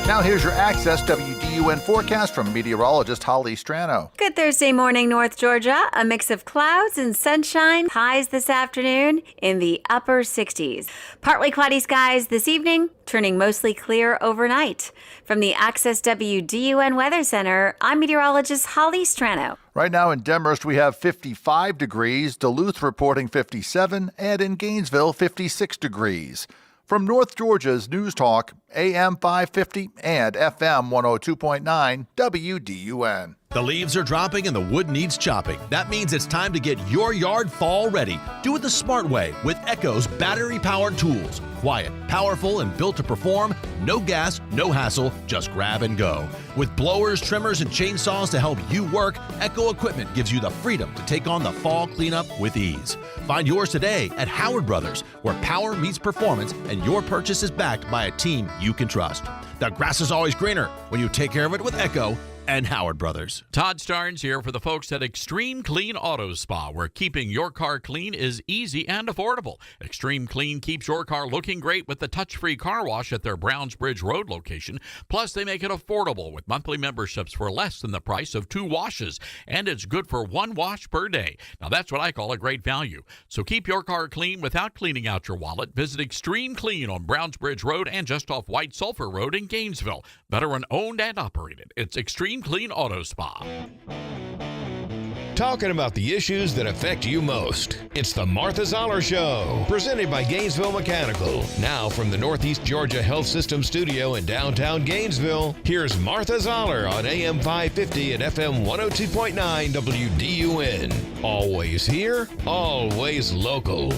Speaker 13: Now here's your Access WDUN forecast from meteorologist Holly Strano.
Speaker 23: Good Thursday morning, North Georgia. A mix of clouds and sunshine. Highs this afternoon in the upper 60s. Partly cloudy skies this evening, turning mostly clear overnight. From the Access WDUN Weather Center, I'm meteorologist Holly Strano.
Speaker 13: Right now in Demorest, we have 55 degrees, Duluth reporting 57, and in Gainesville, 56 degrees. From North Georgia's News Talk, AM 550 and FM 102.9 WDUN.
Speaker 2: The leaves are dropping and the wood needs chopping. That means it's time to get your yard fall ready. Do it the smart way with Echo's battery-powered tools. Quiet, powerful, and built to perform. No gas, no hassle, just grab and go. With blowers, trimmers, and chainsaws to help you work, Echo Equipment gives you the freedom to take on the fall cleanup with ease. Find yours today at Howard Brothers, where power meets performance and your purchase is backed by a team you can trust. The grass is always greener when you take care of it with Echo and Howard Brothers.
Speaker 5: Todd Starnes here for the folks at Extreme Clean Auto Spa, where keeping your car clean is easy and affordable. Extreme Clean keeps your car looking great with the touch-free car wash at their Browns Bridge Road location. Plus, they make it affordable with monthly memberships for less than the price of 2 washes. And it's good for 1 wash per day. Now, that's what I call a great value. So keep your car clean without cleaning out your wallet. Visit Extreme Clean on Browns Bridge Road and just off White Sulphur Road in Gainesville. Veteran-owned and operated. It's Extreme Clean Auto Spa.
Speaker 1: Talking about the issues that affect you most. It's the Martha Zoller Show, presented by Gainesville Mechanical. Now from the Northeast Georgia Health System studio in downtown Gainesville, here's Martha Zoller on AM 550 and FM 102.9 WDUN. Always here, always local.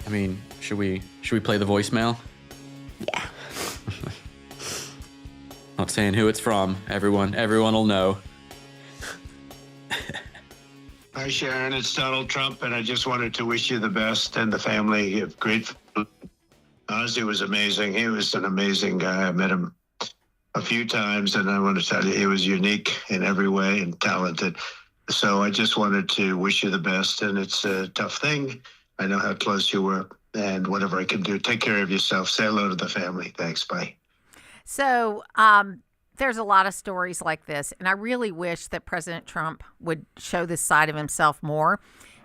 Speaker 6: I mean, should we play the voicemail?
Speaker 23: Yeah.
Speaker 6: Not saying who it's from. Everyone will know.
Speaker 18: Hi, Sharon. It's Donald Trump, and I just wanted to wish you the best and the family of great. Ozzy was amazing. He was an amazing guy. I met him a few times, and I want to tell you, he was unique in every way and talented. So I just wanted to wish you the best, and it's a tough thing. I know how close you were, and whatever I can do, take care of yourself. Say hello to the family. Thanks. Bye.
Speaker 3: So there's a lot of stories like this, and I really wish that President Trump would show this side of himself more.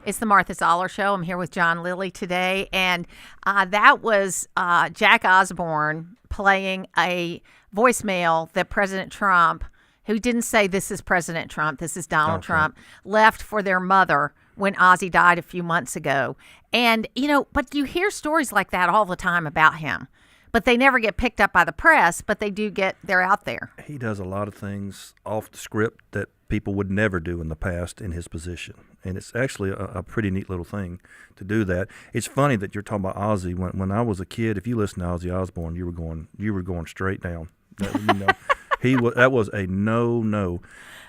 Speaker 3: It's the Martha Zoller Show. I'm here with John Lilly today, and that was Jack Osborne playing a voicemail that President Trump, who didn't say this is President Trump, this is Donald Trump, left for their mother when Ozzy died a few months ago. And, but you hear stories like that all the time about him. But they never get picked up by the press, but they're out there.
Speaker 4: He does a lot of things off the script that people would never do in the past in his position. And it's actually a pretty neat little thing to do that. It's funny that you're talking about Ozzy. When I was a kid, if you listened to Ozzy Osbourne, you were going straight down. That was a no.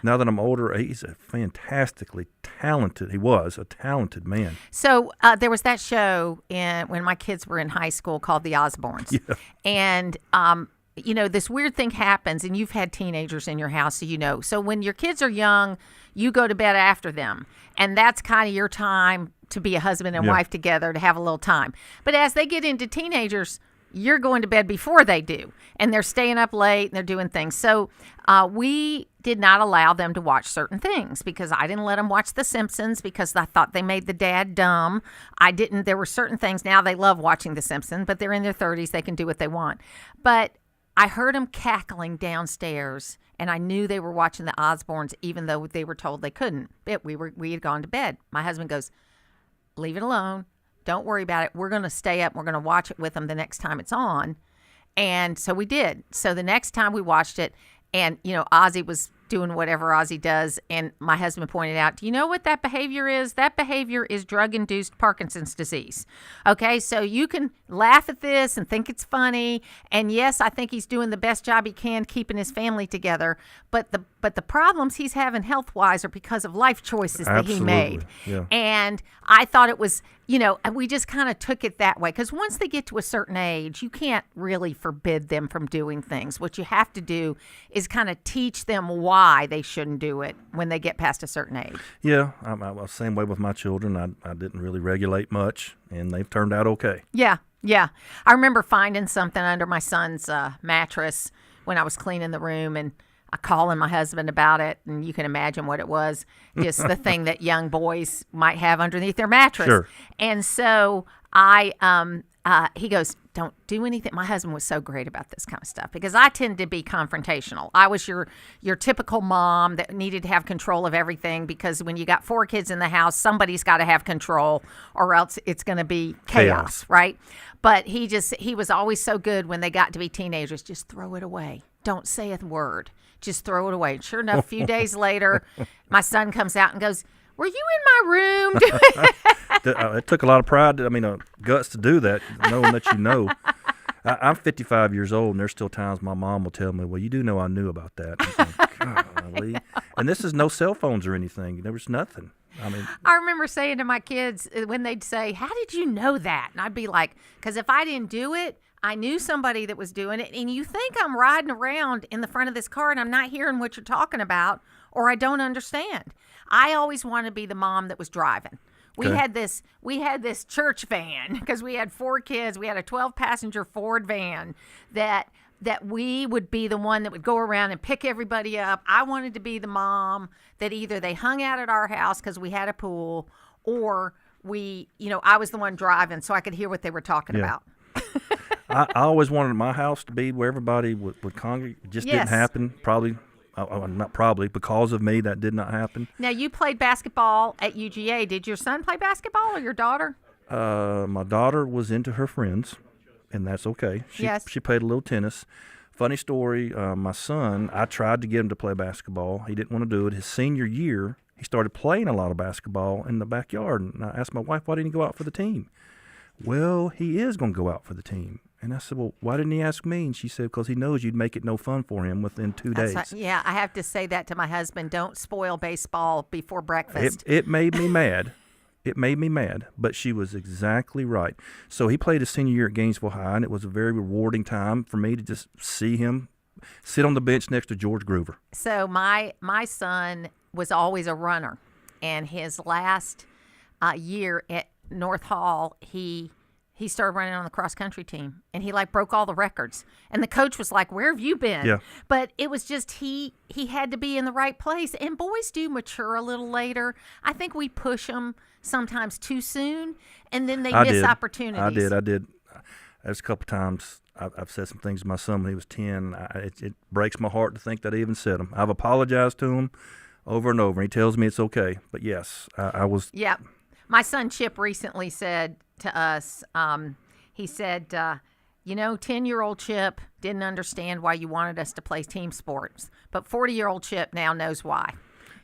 Speaker 4: Now that I'm older, he's a fantastically talented. He was a talented man.
Speaker 3: So there was that show when my kids were in high school called The Osbournes, and this weird thing happens, and you've had teenagers in your house, so you know. So when your kids are young, you go to bed after them, and that's kind of your time to be a husband and wife together, to have a little time. But as they get into teenagers, you're going to bed before they do, and they're staying up late and they're doing things. So we did not allow them to watch certain things because I didn't let them watch The Simpsons because I thought they made the dad dumb. There were certain things. Now they love watching The Simpsons, but they're in their 30s. They can do what they want. But I heard them cackling downstairs, and I knew they were watching the Osbournes, even though they were told they couldn't. We had gone to bed. My husband goes, leave it alone. Don't worry about it. We're going to stay up. We're going to watch it with them the next time it's on. And so we did. So the next time we watched it, and, Ozzy was doing whatever Ozzy does. And my husband pointed out, do you know what that behavior is? That behavior is drug-induced Parkinson's disease. Okay, so you can laugh at this and think it's funny. And yes, I think he's doing the best job he can keeping his family together. But the problems he's having health-wise are because of life choices that he made.
Speaker 4: Yeah.
Speaker 3: And I thought it was, we just kind of took it that way. Because once they get to a certain age, you can't really forbid them from doing things. What you have to do is kind of teach them why they shouldn't do it when they get past a certain age.
Speaker 4: Yeah, I'm the same way with my children. I didn't really regulate much, and they've turned out okay.
Speaker 3: Yeah. I remember finding something under my son's mattress when I was cleaning the room, and I calling my husband about it, and you can imagine what it was, just the thing that young boys might have underneath their mattress.
Speaker 4: Sure.
Speaker 3: And so he goes, don't do anything. My husband was so great about this kind of stuff because I tend to be confrontational. I was your typical mom that needed to have control of everything because when you got 4 kids in the house, somebody's got to have control or else it's going to be chaos, right? But he was always so good when they got to be teenagers. Just throw it away. Don't say a word. Just throw it away. Sure enough, a few days later, my son comes out and goes, "Were you in my room?"
Speaker 4: It took a lot of pride, guts to do that, knowing that you know. I'm 55 years old, and there's still times my mom will tell me, "Well, you do know I knew about that." Golly. And this is no cell phones or anything. There was nothing.
Speaker 3: I remember saying to my kids when they'd say, "How did you know that?" And I'd be like, "Because if I didn't do it, I knew somebody that was doing it. And you think I'm riding around in the front of this car and I'm not hearing what you're talking about, or I don't understand." I always wanted to be the mom that was driving. We had this church van because we had 4 kids. We had a 12-passenger Ford van that we would be the one that would go around and pick everybody up. I wanted to be the mom that either they hung out at our house because we had a pool, or I was the one driving so I could hear what they were talking about.
Speaker 4: I always wanted my house to be where everybody would congregate. It just didn't happen. Not probably, because of me, that did not happen.
Speaker 3: Now, you played basketball at UGA. Did your son play basketball or your daughter?
Speaker 4: My daughter was into her friends, and that's okay. She played a little tennis. Funny story, my son, I tried to get him to play basketball. He didn't want to do it. His senior year, he started playing a lot of basketball in the backyard, and I asked my wife, "Why didn't he go out for the team?" "Well, he is going to go out for the team." And I said, "Well, why didn't he ask me?" And she said, "Because he knows you'd make it no fun for him within 2 days."
Speaker 3: Right. Yeah, I have to say that to my husband. Don't spoil baseball before breakfast.
Speaker 4: It made me mad. It made me mad, but she was exactly right. So he played his senior year at Gainesville High, and it was a very rewarding time for me to just see him sit on the bench next to George Groover.
Speaker 3: So my son was always a runner, and his last year at North Hall, he started running on the cross-country team, and he broke all the records. And the coach was like, "Where have you been?"
Speaker 4: Yeah.
Speaker 3: But it was just he had to be in the right place. And boys do mature a little later. I think we push them sometimes too soon, and then they miss opportunities.
Speaker 4: I did. There's a couple times I've said some things to my son when he was 10. It breaks my heart to think that I even said them. I've apologized to him over and over, and he tells me it's okay. But yes, I was.
Speaker 3: Yeah. My son Chip recently said to us, he said, 10-year-old Chip didn't understand why you wanted us to play team sports, but 40-year-old Chip now knows why.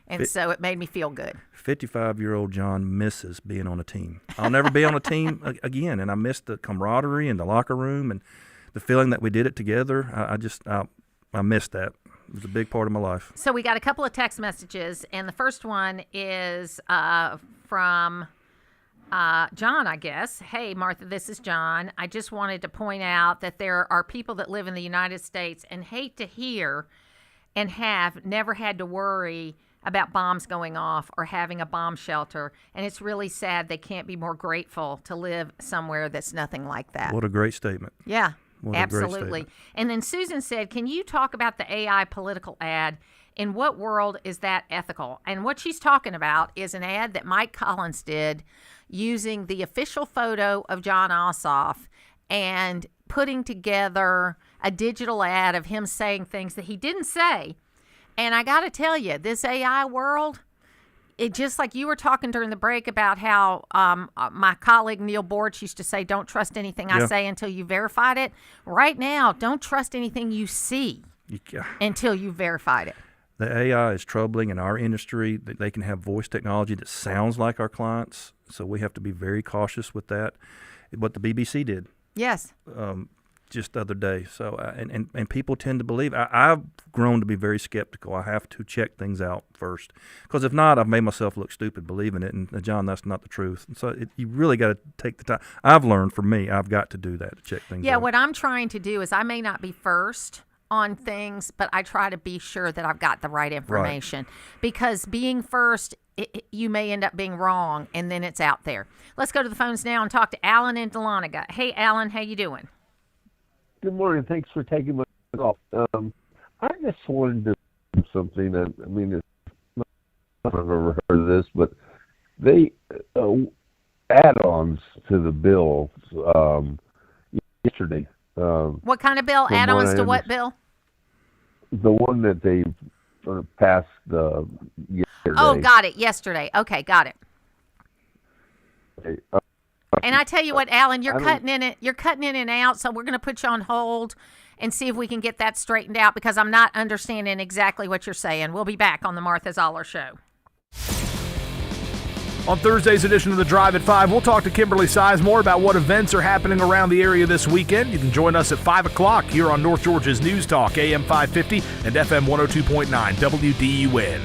Speaker 3: And so it made me feel good.
Speaker 4: 55-year-old John misses being on a team. I'll never be on a team again, and I miss the camaraderie and the locker room and the feeling that we did it together. I miss that. It was a big part of my life.
Speaker 3: So we got a couple of text messages, and the first one is from John, I guess. "Hey, Martha, this is John. I just wanted to point out that there are people that live in the United States and hate to hear and have never had to worry about bombs going off or having a bomb shelter. And it's really sad they can't be more grateful to live somewhere that's nothing like that."
Speaker 4: What a great statement.
Speaker 3: Yeah,
Speaker 4: what
Speaker 3: absolutely. And then Susan said, "Can you talk about the AI political ad? In what world is that ethical?" And what she's talking about is an ad that Mike Collins did using the official photo of John Ossoff and putting together a digital ad of him saying things that he didn't say. And I got to tell you, this AI world, it just like you were talking during the break about how my colleague Neil Borch used to say, "Don't trust anything I say until you verified it." Right now, don't trust anything you see until you verified it.
Speaker 4: The AI is troubling in our industry. They can have voice technology that sounds like our clients, so we have to be very cautious with that. What the BBC did.
Speaker 3: Yes.
Speaker 4: Just the other day. So, and people tend to believe. I've grown to be very skeptical. I have to check things out first, because if not, I've made myself look stupid believing it. And John, that's not the truth. And so you really got to take the time. I've learned from me, I've got to do that to check things out.
Speaker 3: Yeah, what I'm trying to do is I may not be first on things, but I try to be sure that I've got the right information. Right. Because being first, you may end up being wrong, and then it's out there. Let's go to the phones now and talk to Alan in Dahlonega. Hey, Alan, how you doing?
Speaker 7: Good morning. Thanks for taking my call. I just wanted to do something. I mean, I've never heard of this, but they add-ons to the bill. yesterday.
Speaker 3: What kind of bill?
Speaker 7: From
Speaker 3: Add-ons
Speaker 7: what I
Speaker 3: to what bill?
Speaker 7: The one that they passed yesterday.
Speaker 3: Oh, got it. Yesterday. Okay, got it.
Speaker 7: Okay,
Speaker 3: And I tell you what, Alan, you're cutting in and out, so we're going to put you on hold and see if we can get that straightened out because I'm not understanding exactly what you're saying. We'll be back on the Martha Zoller Show.
Speaker 29: On Thursday's edition of The Drive at 5, we'll talk to Kimberly Sizemore about what events are happening around the area this weekend. You can join us at 5 o'clock here on North Georgia's News Talk, AM 550 and FM 102.9 WDUN.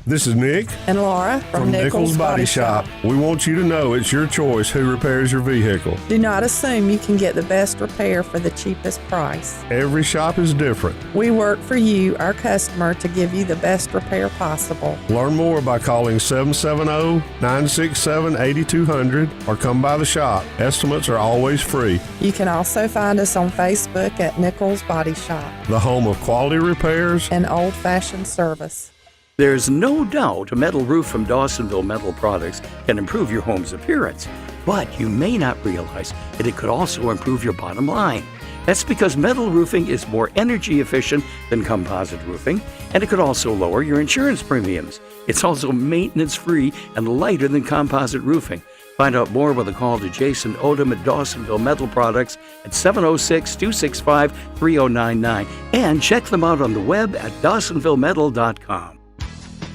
Speaker 8: This is Nick
Speaker 9: and Laura from
Speaker 8: Nichols Body Shop. We want you to know it's your choice who repairs your vehicle.
Speaker 9: Do not assume you can get the best repair for the cheapest price.
Speaker 8: Every shop is different.
Speaker 9: We work for you, our customer, to give you the best repair possible.
Speaker 8: Learn more by calling 770-967-8200 or come by the shop. Estimates are always free.
Speaker 9: You can also find us on Facebook at Nichols Body Shop,
Speaker 8: the home of quality repairs
Speaker 9: and old-fashioned service.
Speaker 10: There's no doubt a metal roof from Dawsonville Metal Products can improve your home's appearance, but you may not realize that it could also improve your bottom line. That's because metal roofing is more energy efficient than composite roofing, and it could also lower your insurance premiums. It's also maintenance-free and lighter than composite roofing. Find out more with a call to Jason Odom at Dawsonville Metal Products at 706-265-3099 and check them out on the web at dawsonvillemetal.com.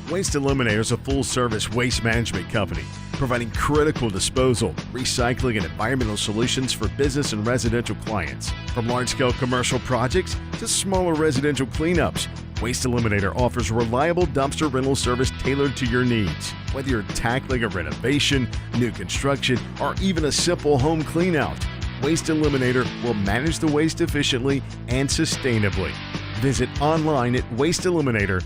Speaker 11: Waste Eliminator is a full-service waste management company, providing critical disposal, recycling, and environmental solutions for business and residential clients. From large-scale commercial projects to smaller residential cleanups, Waste Eliminator offers reliable dumpster rental service tailored to your needs. Whether you're tackling a renovation, new construction, or even a simple home cleanout, Waste Eliminator will manage the waste efficiently and sustainably. Visit online at wasteeliminator.com.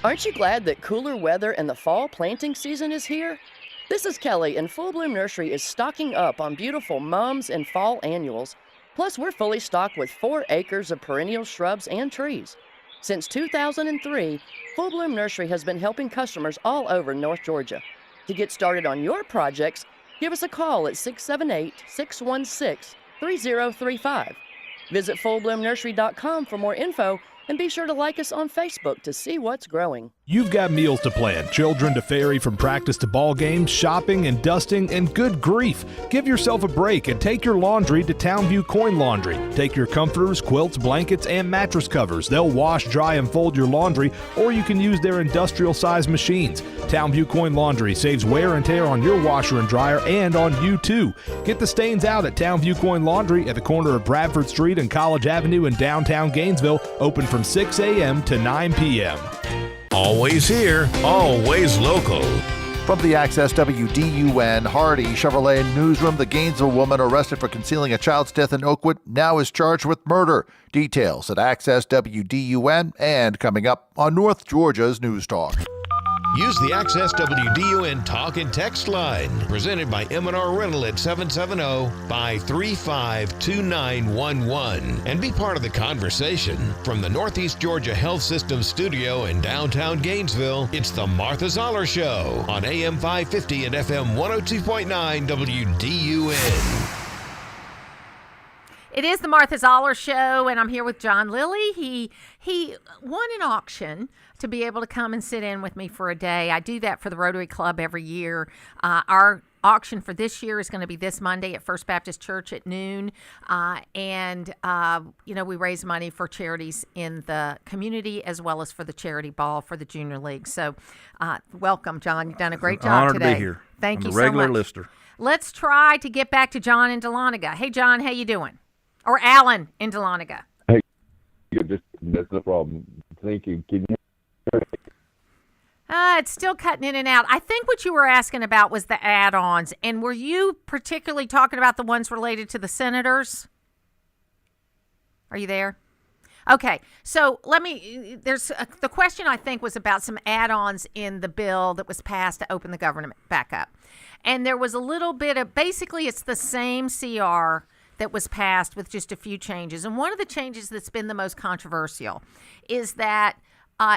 Speaker 12: Aren't you glad that cooler weather and the fall planting season is here? This is Kelly, and Full Bloom Nursery is stocking up on beautiful mums and fall annuals. Plus, we're fully stocked with 4 acres of perennial shrubs and trees. Since 2003, Full Bloom Nursery has been helping customers all over North Georgia. To get started on your projects, give us a call at 678-616-3035. Visit fullbloomnursery.com for more info, and be sure to like us on Facebook to see what's growing.
Speaker 29: You've got meals to plan, children to ferry from practice to ball games, shopping and dusting, and good grief. Give yourself a break and take your laundry to Townview Coin Laundry. Take your comforters, quilts, blankets, and mattress covers. They'll wash, dry, and fold your laundry, or you can use their industrial-sized machines. Townview Coin Laundry saves wear and tear on your washer and dryer and on you, too. Get the stains out at Townview Coin Laundry at the corner of Bradford Street and College Avenue in downtown Gainesville, open from 6 a.m. to 9 p.m.
Speaker 1: Always here, always local.
Speaker 13: From the Access WDUN Hardy Chevrolet newsroom, the Gainesville woman arrested for concealing a child's death in Oakwood now is charged with murder. Details at Access WDUN and coming up on North Georgia's News Talk.
Speaker 1: Use the Access WDUN talk and text line presented by M&R Rental at 770-535-2911 and be part of the conversation. From the Northeast Georgia Health System studio in downtown Gainesville, it's the Martha Zoller Show on AM 550 and FM 102.9 WDUN.
Speaker 3: It is the Martha Zoller Show, and I'm here with John Lilly. He won an auction to be able to come and sit in with me for a day. I do that for the Rotary Club every year. Our auction for this year is going to be this Monday at First Baptist Church at noon. We raise money for charities in the community as well as for the charity ball for the Junior League. So welcome, John. You've done a great job
Speaker 4: Honor
Speaker 3: today.
Speaker 4: to be here.
Speaker 3: Thank
Speaker 4: I'm
Speaker 3: you
Speaker 4: a
Speaker 3: so
Speaker 4: regular
Speaker 3: much.
Speaker 4: listener.
Speaker 3: Let's try to get back to John in Dahlonega. Hey, John, how you doing? Or Alan in Dahlonega.
Speaker 7: Hey, that's no problem. Thank you. Can you hear me?
Speaker 3: It's still cutting in and out. I think what you were asking about was the add-ons. And were you particularly talking about the ones related to the senators? Are you there? Okay. So the question I think was about some add-ons in the bill that was passed to open the government back up. And there was a little bit of, basically it's the same CR that was passed with just a few changes. And one of the changes that's been the most controversial is that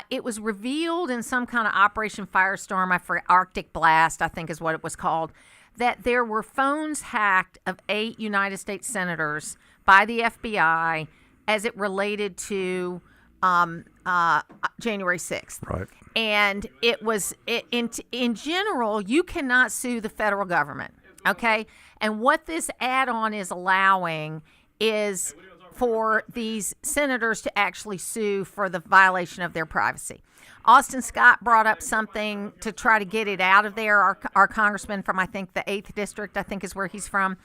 Speaker 3: it was revealed in some kind of Operation Firestorm, Arctic Blast, I think is what it was called, that there were phones hacked of 8 United States senators by the FBI as it related to January 6th.
Speaker 4: Right.
Speaker 3: And it was, in general, you cannot sue the federal government, okay? And what this add-on is allowing is for these senators to actually sue for the violation of their privacy. Austin Scott brought up something to try to get it out of there, our congressman from, I think, the 8th District, I think is where he's from.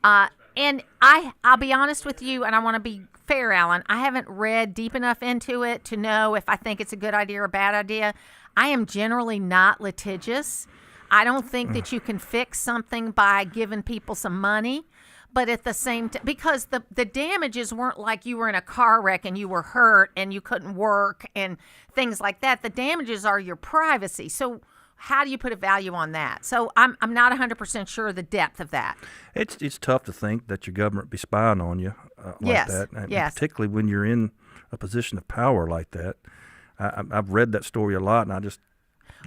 Speaker 3: And I'll be honest with you, and I want to be fair, Alan, I haven't read deep enough into it to know if I think it's a good idea or a bad idea. I am generally not litigious. I don't think that you can fix something by giving people some money. But at the same time, because the damages weren't like you were in a car wreck and you were hurt and you couldn't work and things like that. The damages are your privacy. So how do you put a value on that? So I'm not 100% sure the depth of that.
Speaker 4: It's tough to think that your government be spying on you like that. And particularly when you're in a position of power like that. I've read that story a lot, and I just...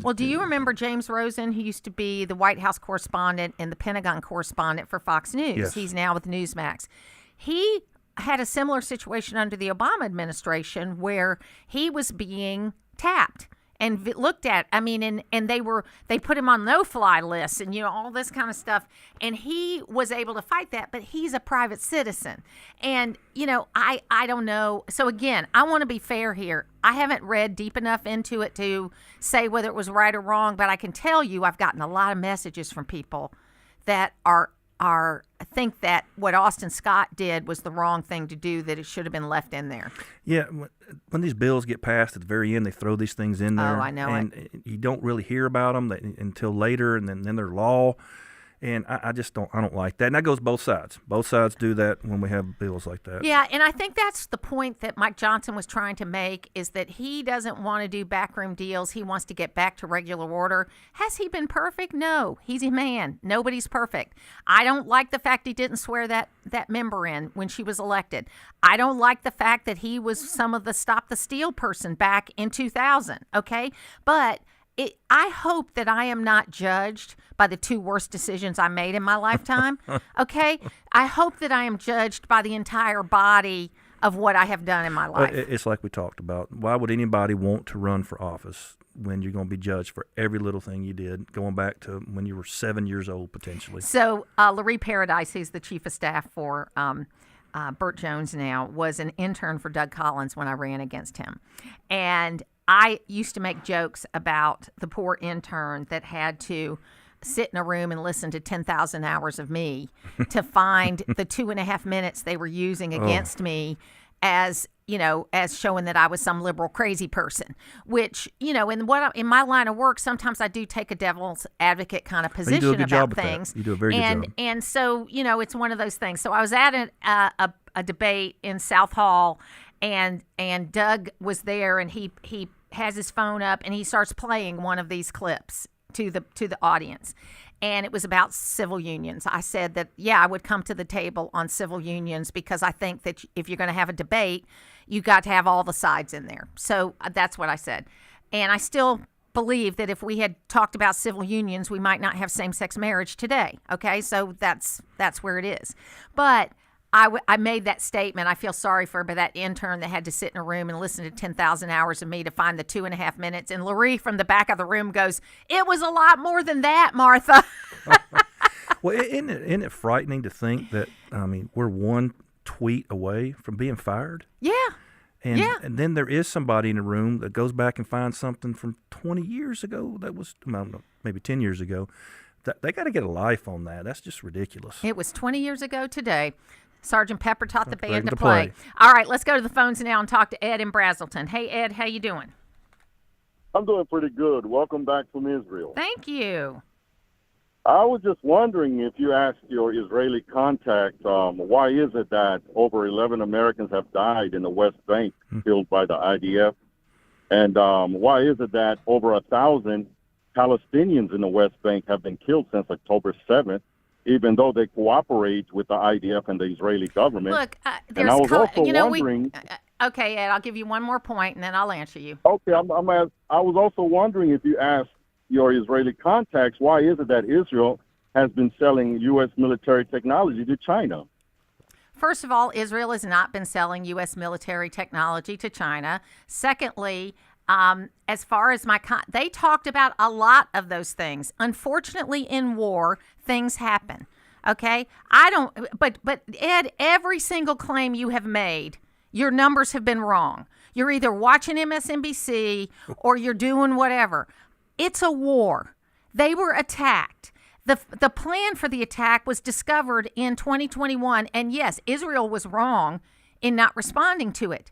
Speaker 3: Well, do you remember James Rosen, who used to be the White House correspondent and the Pentagon correspondent for Fox News?
Speaker 4: Yes.
Speaker 3: He's now with Newsmax. He had a similar situation under the Obama administration where he was being tapped and looked at. I mean, and they put him on no-fly lists and, all this kind of stuff. And he was able to fight that, but he's a private citizen. And, I don't know. So, again, I want to be fair here. I haven't read deep enough into it to say whether it was right or wrong, but I can tell you I've gotten a lot of messages from people that think that what Austin Scott did was the wrong thing to do, that it should have been left in there.
Speaker 4: Yeah, when these bills get passed at the very end, they throw these things in there.
Speaker 3: Oh, I know
Speaker 4: and
Speaker 3: it.
Speaker 4: You don't really hear about them until later, and then they're law. And I just don't like that. And that goes both sides. Both sides do that when we have bills like that.
Speaker 3: Yeah, and I think that's the point that Mike Johnson was trying to make, is that he doesn't want to do backroom deals. He wants to get back to regular order. Has he been perfect? No. He's a man. Nobody's perfect. I don't like the fact he didn't swear that member in when she was elected. I don't like the fact that he was some of the Stop the Steal person back in 2000, okay? But I hope that I am not judged by the 2 worst decisions I made in my lifetime, okay? I hope that I am judged by the entire body of what I have done in my life.
Speaker 4: It's like we talked about. Why would anybody want to run for office when you're going to be judged for every little thing you did, going back to when you were 7 years old, potentially?
Speaker 3: So Larry Paradise, who's the chief of staff for Burt Jones now, was an intern for Doug Collins when I ran against him. And I used to make jokes about the poor intern that had to sit in a room and listen to 10,000 hours of me to find the 2.5 minutes they were using against me as showing that I was some liberal crazy person, which, in my line of work, sometimes I do take a devil's advocate kind of position about things.
Speaker 4: You do a very good job.
Speaker 3: And so, it's one of those things. So I was at a debate in South Hall, and Doug was there, and he has his phone up and he starts playing one of these clips to the audience. And it was about civil unions. I said that, I would come to the table on civil unions because I think that if you're going to have a debate, you got to have all the sides in there. So that's what I said. And I still believe that if we had talked about civil unions, we might not have same-sex marriage today. Okay, so that's where it is. But I made that statement. I feel sorry for that intern that had to sit in a room and listen to 10,000 hours of me to find the 2.5 minutes. And Larry from the back of the room goes, "It was a lot more than that, Martha."
Speaker 4: Well, isn't it frightening to think that, we're one tweet away from being fired?
Speaker 3: Yeah.
Speaker 4: And then there is somebody in the room that goes back and finds something from 20 years ago that was, I don't know, maybe 10 years ago. They got to get a life on that. That's just ridiculous.
Speaker 3: It was 20 years ago today. Sergeant Pepper taught the band to play. All right, let's go to the phones now and talk to Ed in Brazelton. Hey, Ed, how you doing?
Speaker 14: I'm doing pretty good. Welcome back from Israel.
Speaker 3: Thank you.
Speaker 14: I was just wondering if you asked your Israeli contact, why is it that over 11 Americans have died in the West Bank killed by the IDF? And why is it that over 1,000 Palestinians in the West Bank have been killed since October 7th? Even though they cooperate with the IDF and the Israeli government.
Speaker 3: Look,
Speaker 14: and I was also wondering.
Speaker 3: Okay, Ed, I'll give you one more point, and then I'll answer you.
Speaker 14: Okay, I was also wondering if you asked your Israeli contacts, why is it that Israel has been selling U.S. military technology to China?
Speaker 3: First of all, Israel has not been selling U.S. military technology to China. Secondly, as far as they talked about a lot of those things. Unfortunately, in war, things happen. Okay, but Ed, every single claim you have made, your numbers have been wrong. You're either watching MSNBC or you're doing whatever. It's a war. They were attacked. The plan for the attack was discovered in 2021, and yes, Israel was wrong in not responding to it.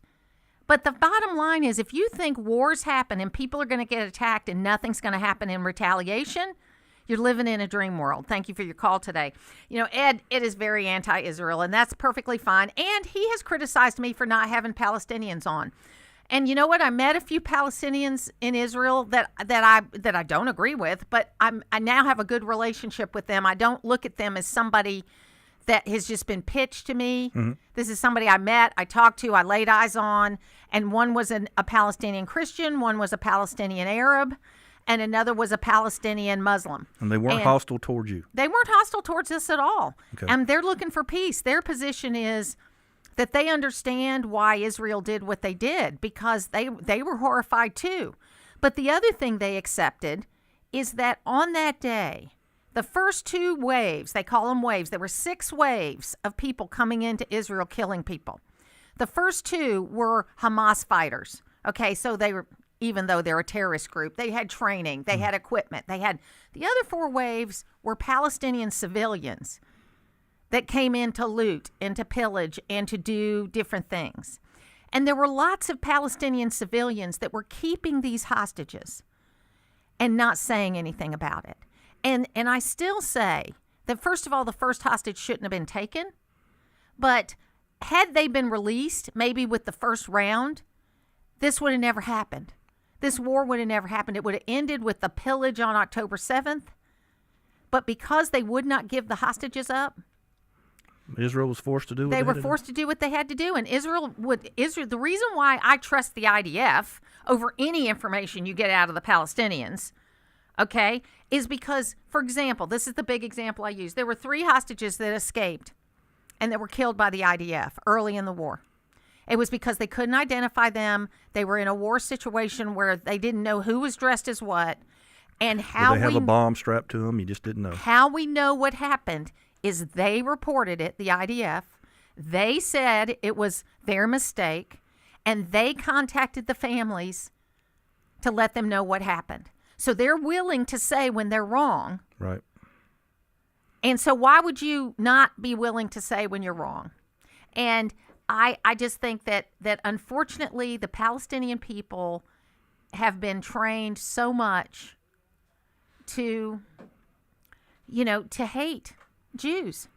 Speaker 3: But the bottom line is, if you think wars happen and people are going to get attacked and nothing's going to happen in retaliation, you're living in a dream world. Thank you for your call today. You know, Ed, it is very anti-Israel, and that's perfectly fine. And he has criticized me for not having Palestinians on. And you know what? I met a few Palestinians in Israel that I don't agree with, but I now have a good relationship with them. I don't look at them as somebody that has just been pitched to me. Mm-hmm. This is somebody I met, I talked to, I laid eyes on, and one was a Palestinian Christian, one was a Palestinian Arab, and another was a Palestinian Muslim.
Speaker 4: And they weren't hostile towards you?
Speaker 3: They weren't hostile towards us at all.
Speaker 4: Okay.
Speaker 3: And they're looking for peace. Their position is that they understand why Israel did what they did, because they were horrified too. But the other thing they accepted is that on that day, the first 2 waves, they call them waves, there were 6 waves of people coming into Israel killing people. The first 2 were Hamas fighters. Okay, so they were, even though they're a terrorist group, they had training, they had equipment, they had, the other 4 waves were Palestinian civilians that came in to loot and to pillage and to do different things. And there were lots of Palestinian civilians that were keeping these hostages and not saying anything about it. And I still say that, first of all, the first hostage shouldn't have been taken. But had they been released, maybe with the first round, this would have never happened. This war would have never happened. It would have ended with the pillage on October 7th. But because they would not give the hostages up,
Speaker 4: Israel was forced to do what
Speaker 3: they were forced to do what they had to do. And Israel, the reason why I trust the IDF over any information you get out of the Palestinians, okay, is because, for example, this is the big example I use. There were 3 hostages that escaped and that were killed by the IDF early in the war. It was because they couldn't identify them. They were in a war situation where they didn't know who was dressed as what. And how
Speaker 4: they have a bomb strapped to them, you just didn't know.
Speaker 3: How we know what happened is they reported it, the IDF. They said it was their mistake, and they contacted the families to let them know what happened. So they're willing to say when they're wrong.
Speaker 4: Right.
Speaker 3: And so why would you not be willing to say when you're wrong? And I just think that unfortunately the Palestinian people have been trained so much to hate Jews.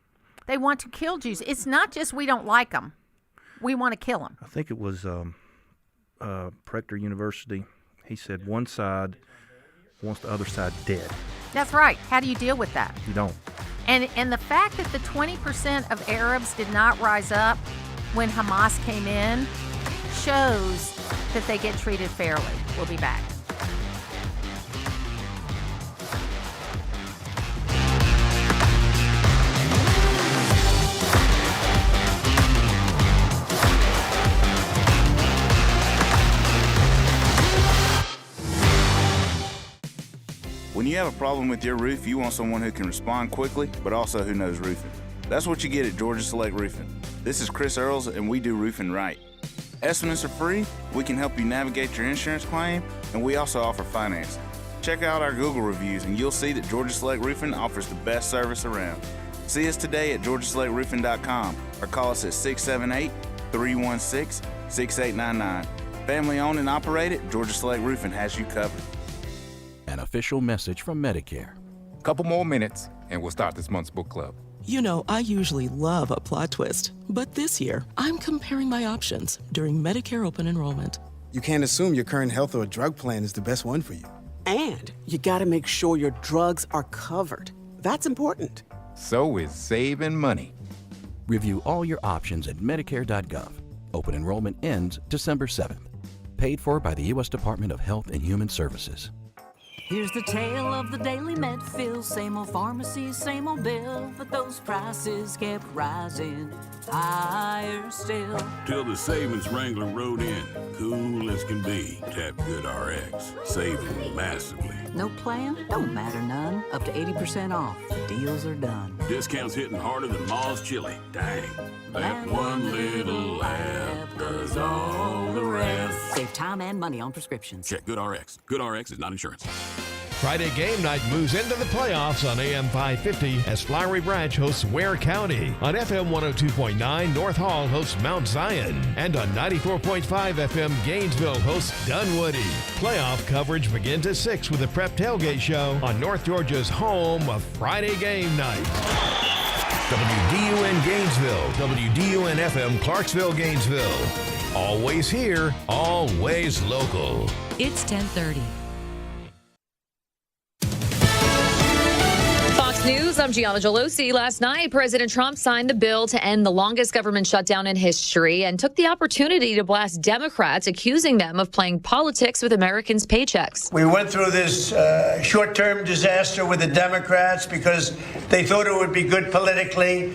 Speaker 3: They want to kill Jews. It's not just we don't like them. We want to kill them.
Speaker 4: I think it was Proctor University. He said one side wants the other side dead.
Speaker 3: That's right. How do you deal with that?
Speaker 4: You don't.
Speaker 3: And the fact that the 20% of Arabs did not rise up when Hamas came in shows that they get treated fairly. We'll be back.
Speaker 15: When you have a problem with your roof, you want someone who can respond quickly, but also who knows roofing. That's what you get at Georgia Select Roofing. This is Chris Earls, and we do roofing right. Estimates are free, we can help you navigate your insurance claim, and we also offer financing. Check out our Google reviews, and you'll see that Georgia Select Roofing offers the best service around. See us today at GeorgiaSelectRoofing.com or call us at 678-316-6899. Family owned and operated, Georgia Select Roofing has you covered.
Speaker 17: An official message from Medicare.
Speaker 19: Couple more minutes, and we'll start this month's book club.
Speaker 20: You know, I usually love a plot twist, but this year, I'm comparing my options during Medicare open enrollment.
Speaker 21: You can't assume your current health or drug plan is the best one for you.
Speaker 22: And you gotta make sure your drugs are covered. That's important.
Speaker 19: So is saving money.
Speaker 17: Review all your options at Medicare.gov. Open enrollment ends December 7th. Paid for by the U.S. Department of Health and Human Services.
Speaker 2: Here's the tale of the daily med fill. Same old pharmacy, same old bill, but those prices kept rising higher still.
Speaker 5: Till the savings wrangler rode in, cool as can be. Tap GoodRx, saving massively.
Speaker 2: No plan? Don't matter none. Up to 80% off. The deals are done.
Speaker 5: Discounts hitting harder than Ma's chili. Dang. That one little app does all the rest.
Speaker 2: Save time and money on prescriptions.
Speaker 5: Check GoodRx. GoodRx is not insurance.
Speaker 1: Friday game night moves into the playoffs on AM 550 as Flowery Branch hosts Ware County. On FM 102.9, North Hall hosts Mount Zion. And on 94.5 FM, Gainesville hosts Dunwoody. Playoff coverage begins at 6 with the Prep Tailgate Show on North Georgia's home of Friday game night. WDUN Gainesville, WDUN FM Clarksville, Gainesville. Always here, always local.
Speaker 16: It's 10:30.
Speaker 23: Fox News, I'm Gianna Gelosi. Last night, President Trump signed the bill to end the longest government shutdown in history and took the opportunity to blast Democrats, accusing them of playing politics with Americans' paychecks.
Speaker 24: We went through this short-term disaster with the Democrats because they thought it would be good politically.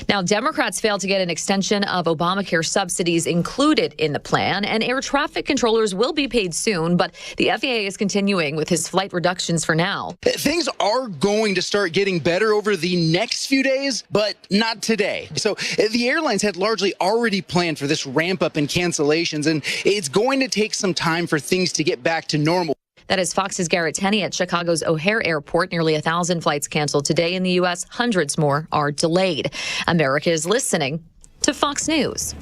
Speaker 23: Now, Democrats failed to get an extension of Obamacare subsidies included in the plan, and air traffic controllers will be paid soon, but the FAA is continuing with his flight reductions for now.
Speaker 25: Things are going to start getting better over the next few days, but not today. So the airlines had largely already planned for this ramp up in cancellations, and it's going to take some time for things to get back to normal.
Speaker 23: That is Fox's Garrett Tenney at Chicago's O'Hare Airport. Nearly 1,000 flights canceled today in the U.S. Hundreds more are delayed. America is listening to Fox News.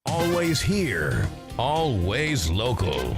Speaker 1: Always here, always local.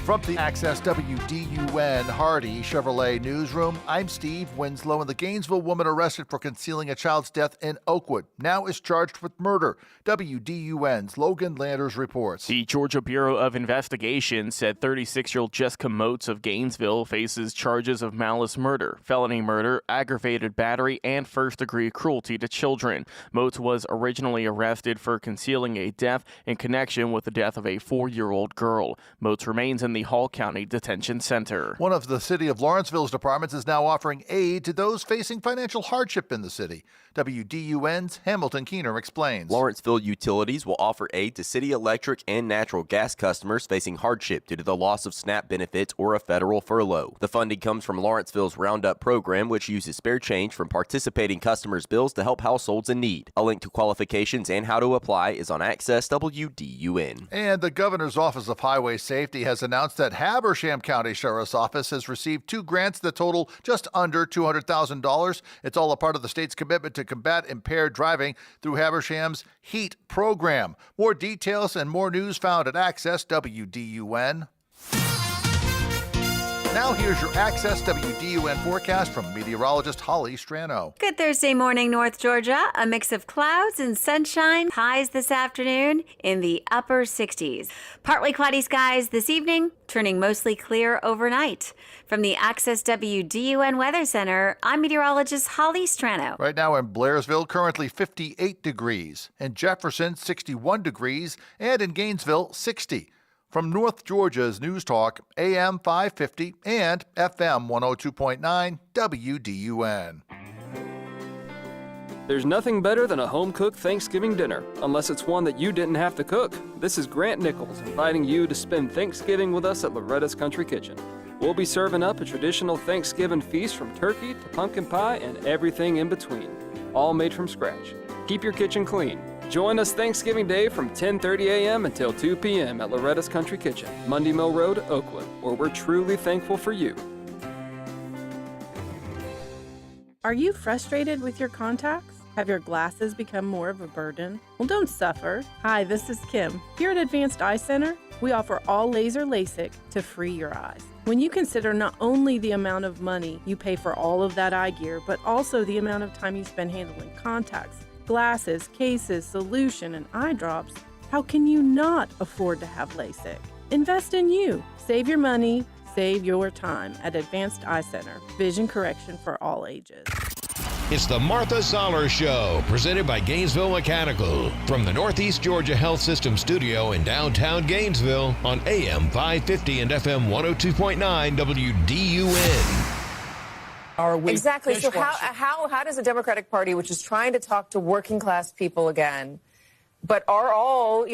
Speaker 13: From the Access WDUN Hardy Chevrolet Newsroom, I'm Steve Winslow, and the Gainesville woman arrested for concealing a child's death in Oakwood now is charged with murder. WDUN's Logan Landers reports.
Speaker 26: The Georgia Bureau of Investigation said 36-year-old Jessica Moats of Gainesville faces charges of malice murder, felony murder, aggravated battery, and first-degree cruelty to children. Moats was originally arrested for concealing a death in connection with the death of a 4-year-old girl. Moats remains in the Hall County Detention Center.
Speaker 13: One of the city of Lawrenceville's departments is now offering aid to those facing financial hardship in the city. WDUN's Hamilton Keener explains.
Speaker 27: Lawrenceville Utilities will offer aid to city electric and natural gas customers facing hardship due to the loss of SNAP benefits or a federal furlough. The funding comes from Lawrenceville's Roundup program, which uses spare change from participating customers' bills to help households in need. A link to qualifications and how to apply is on Access WDUN.
Speaker 13: And the Governor's Office of Highway Safety has announced that Habersham County Sheriff's Office has received 2 grants that total just under $200,000. It's all a part of the state's commitment to combat impaired driving through Habersham's HEAT program. More details and more news found at Access WDUN. Now here's your Access WDUN forecast from meteorologist Holly Strano.
Speaker 28: Good Thursday morning, North Georgia. A mix of clouds and sunshine. Highs this afternoon in the upper 60s. Partly cloudy skies this evening, turning mostly clear overnight. From the Access WDUN Weather Center, I'm meteorologist Holly Strano.
Speaker 13: Right now in Blairsville, currently 58 degrees. In Jefferson, 61 degrees. And in Gainesville, 60. From North Georgia's News Talk, AM 550 and FM 102.9 WDUN.
Speaker 30: There's nothing better than a home-cooked Thanksgiving dinner, unless it's one that you didn't have to cook. This is Grant Nichols inviting you to spend Thanksgiving with us at Loretta's Country Kitchen. We'll be serving up a traditional Thanksgiving feast from turkey to pumpkin pie and everything in between, all made from scratch. Keep your kitchen clean. Join us Thanksgiving Day from 10:30 a.m. until 2 p.m. at Loretta's Country Kitchen, Mundy Mill Road, Oakwood, where we're truly thankful for you.
Speaker 9: Are you frustrated with your contacts? Have your glasses become more of a burden? Well, don't suffer. Hi, this is Kim. Here at Advanced Eye Center, we offer all laser LASIK to free your eyes. When you consider not only the amount of money you pay for all of that eye gear, but also the amount of time you spend handling contacts, glasses, cases, solution, and eye drops, how can you not afford to have LASIK? Invest in you. Save your money, save your time at Advanced Eye Center. Vision correction for all ages.
Speaker 1: It's the Martha Zoller Show, presented by Gainesville Mechanical, from the Northeast Georgia Health System studio in downtown Gainesville on AM 550 and FM 102.9 WDUN.
Speaker 6: Exactly. So how does the Democratic Party, which is trying to talk to working class people again, but are all,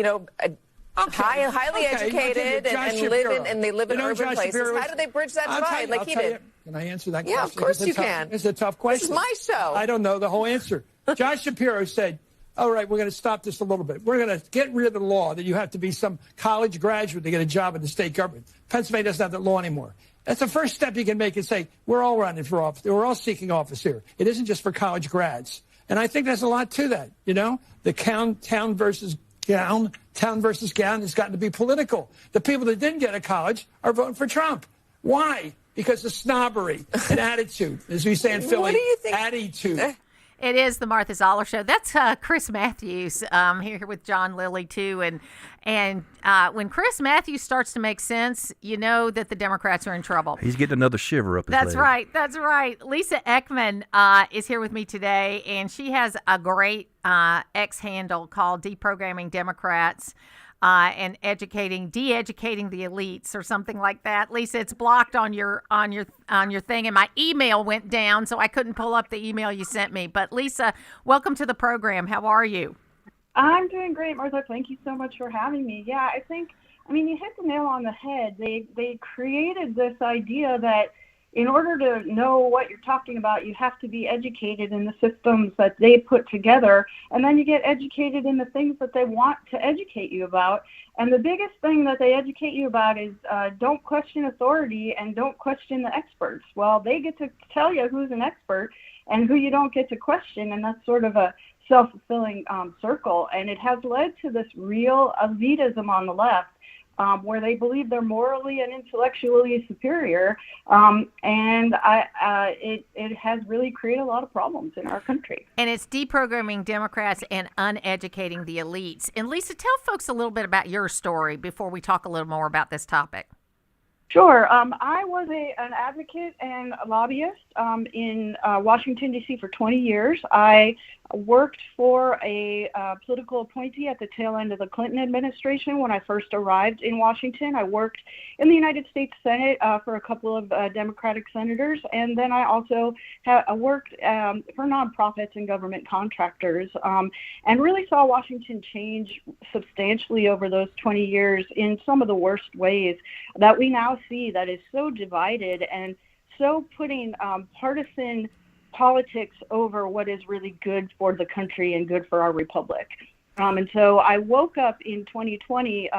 Speaker 6: highly educated and live in urban places, how do they bridge that divide like he did?
Speaker 7: Can I answer that question?
Speaker 6: Yeah, of course you can.
Speaker 7: It's a tough question.
Speaker 6: This is my show.
Speaker 7: I don't know the whole answer. John Shapiro said, all right, we're going to stop this a little bit. We're going to get rid of the law that you have to be some college graduate to get a job in the state government. Pennsylvania doesn't have that law anymore. That's the first step you can make and say, we're all running for office. We're all seeking office here. It isn't just for college grads. And I think there's a lot to that. The town versus gown has gotten to be political. The people that didn't get a college are voting for Trump. Why? Because of snobbery and attitude, as we say in Philly.
Speaker 6: What do you think?
Speaker 7: Attitude.
Speaker 3: It is the Martha Zoller Show. That's Chris Matthews here with John Lilly, too. And when Chris Matthews starts to make sense, you know that the Democrats are in trouble.
Speaker 4: He's getting another shiver up his leg.
Speaker 3: That's right. Lisa Ekman is here with me today, and she has a great X handle called Deprogramming Democrats. And de-educating the elites or something like that. Lisa, it's blocked on your thing, and my email went down, so I couldn't pull up the email you sent me. But Lisa, welcome to the program. How are you?
Speaker 8: I'm doing great, Martha. Thank you so much for having me. Yeah, you hit the nail on the head. They created this idea that in order to know what you're talking about, you have to be educated in the systems that they put together, and then you get educated in the things that they want to educate you about. And the biggest thing that they educate you about is don't question authority and don't question the experts. Well, they get to tell you who's an expert and who you don't get to question, and that's sort of a self-fulfilling circle. And it has led to this real elitism on the left, where they believe they're morally and intellectually superior, and it has really created a lot of problems in our country.
Speaker 3: And it's deprogramming Democrats and uneducating the elites. And Lisa, tell folks a little bit about your story before we talk a little more about this topic.
Speaker 8: Sure. I was an advocate and a lobbyist in Washington, D.C. for 20 years. I worked for a political appointee at the tail end of the Clinton administration when I first arrived in Washington. I worked in the United States Senate for a couple of Democratic senators, and then I also worked for nonprofits and government contractors, and really saw Washington change substantially over those 20 years in some of the worst ways that we now see, that is so divided and so putting partisan politics over what is really good for the country and good for our republic. And so I woke up in 2020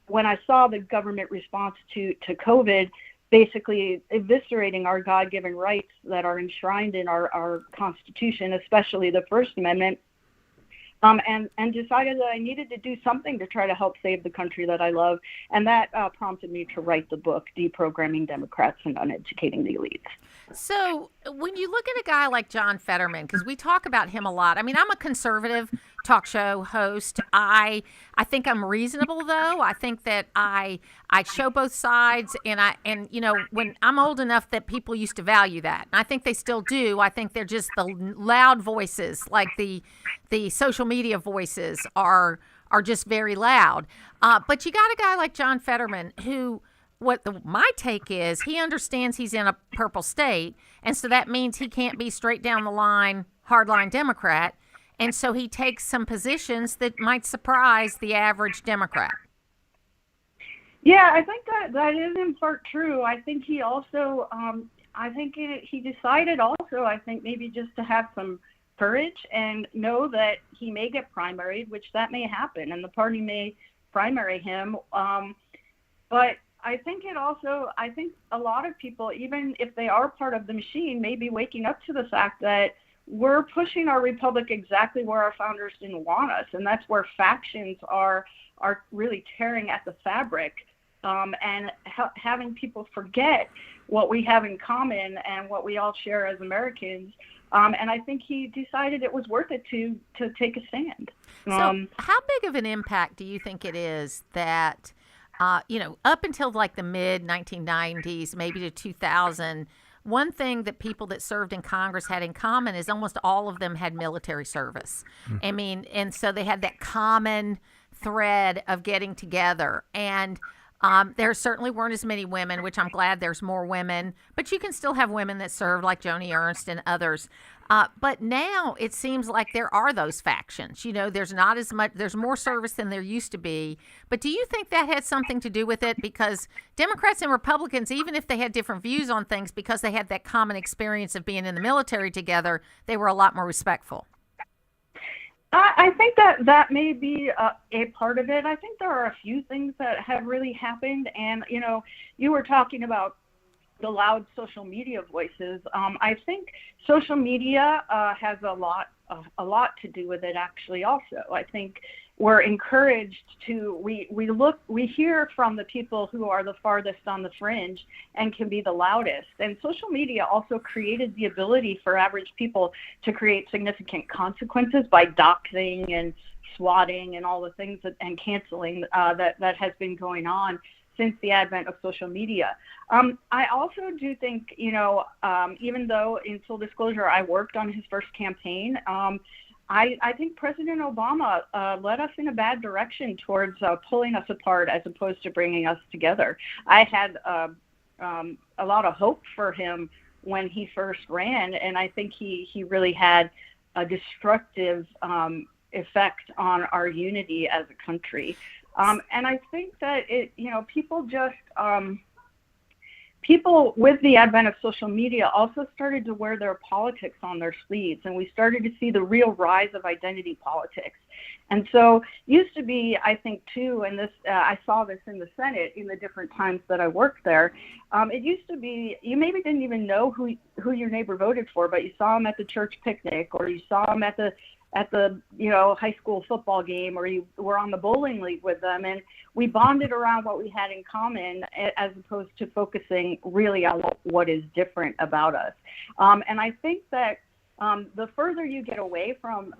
Speaker 8: when I saw the government response to COVID basically eviscerating our God-given rights that are enshrined in our Constitution, especially the First Amendment, and decided that I needed to do something to try to help save the country that I love. And that prompted me to write the book, Deprogramming Democrats and Uneducating the Elites.
Speaker 3: So when you look at a guy like John Fetterman, because we talk about him a lot. I mean, I'm a conservative talk show host. I think I'm reasonable, though. I think that I show both sides, and when I'm old enough that people used to value that. And I think they still do. I think they're just the loud voices, like the social media voices are just very loud. But you got a guy like John Fetterman who, my take is, he understands he's in a purple state, and so that means he can't be straight down the line, hardline Democrat, and so he takes some positions that might surprise the average Democrat.
Speaker 8: Yeah, I think that is in part true. I think he also, he decided also, I think maybe just to have some courage and know that he may get primaried, which that may happen, and the party may primary him, but I think a lot of people, even if they are part of the machine, may be waking up to the fact that we're pushing our republic exactly where our founders didn't want us, and that's where factions are really tearing at the fabric, and having people forget what we have in common and what we all share as Americans. And I think he decided it was worth it to take a stand.
Speaker 3: So how big of an impact do you think it is that up until like the mid 1990s, maybe to 2000, one thing that people that served in Congress had in common is almost all of them had military service. I mean, and so they had that common thread of getting together. And there certainly weren't as many women, which I'm glad there's more women, but you can still have women that served like Joni Ernst and others. But now it seems like there are those factions. You know, there's not as much, there's more service than there used to be. But do you think that had something to do with it? Because Democrats and Republicans, even if they had different views on things, because they had that common experience of being in the military together, they were a lot more respectful.
Speaker 8: I think that may be a part of it. I think there are a few things that have really happened. And, you know, you were talking about the loud social media voices. I think social media has a lot to do with it, actually. Also, I think we're encouraged to we hear from the people who are the farthest on the fringe and can be the loudest. And social media also created the ability for average people to create significant consequences by doxing and swatting and all the things and canceling that has been going on since the advent of social media. I also do think, you know, even though in full disclosure, I worked on his first campaign, I think President Obama led us in a bad direction towards pulling us apart as opposed to bringing us together. I had a lot of hope for him when he first ran, and I think he really had a destructive effect on our unity as a country. And I think that people with the advent of social media also started to wear their politics on their sleeves, and we started to see the real rise of identity politics. And so used to be, I think too, and this I saw this in the Senate in the different times that I worked there, it used to be you maybe didn't even know who your neighbor voted for, but you saw them at the church picnic, or you saw them at the high school football game, or you were on the bowling league with them, and we bonded around what we had in common as opposed to focusing really on what is different about us. And I think that the further you get away from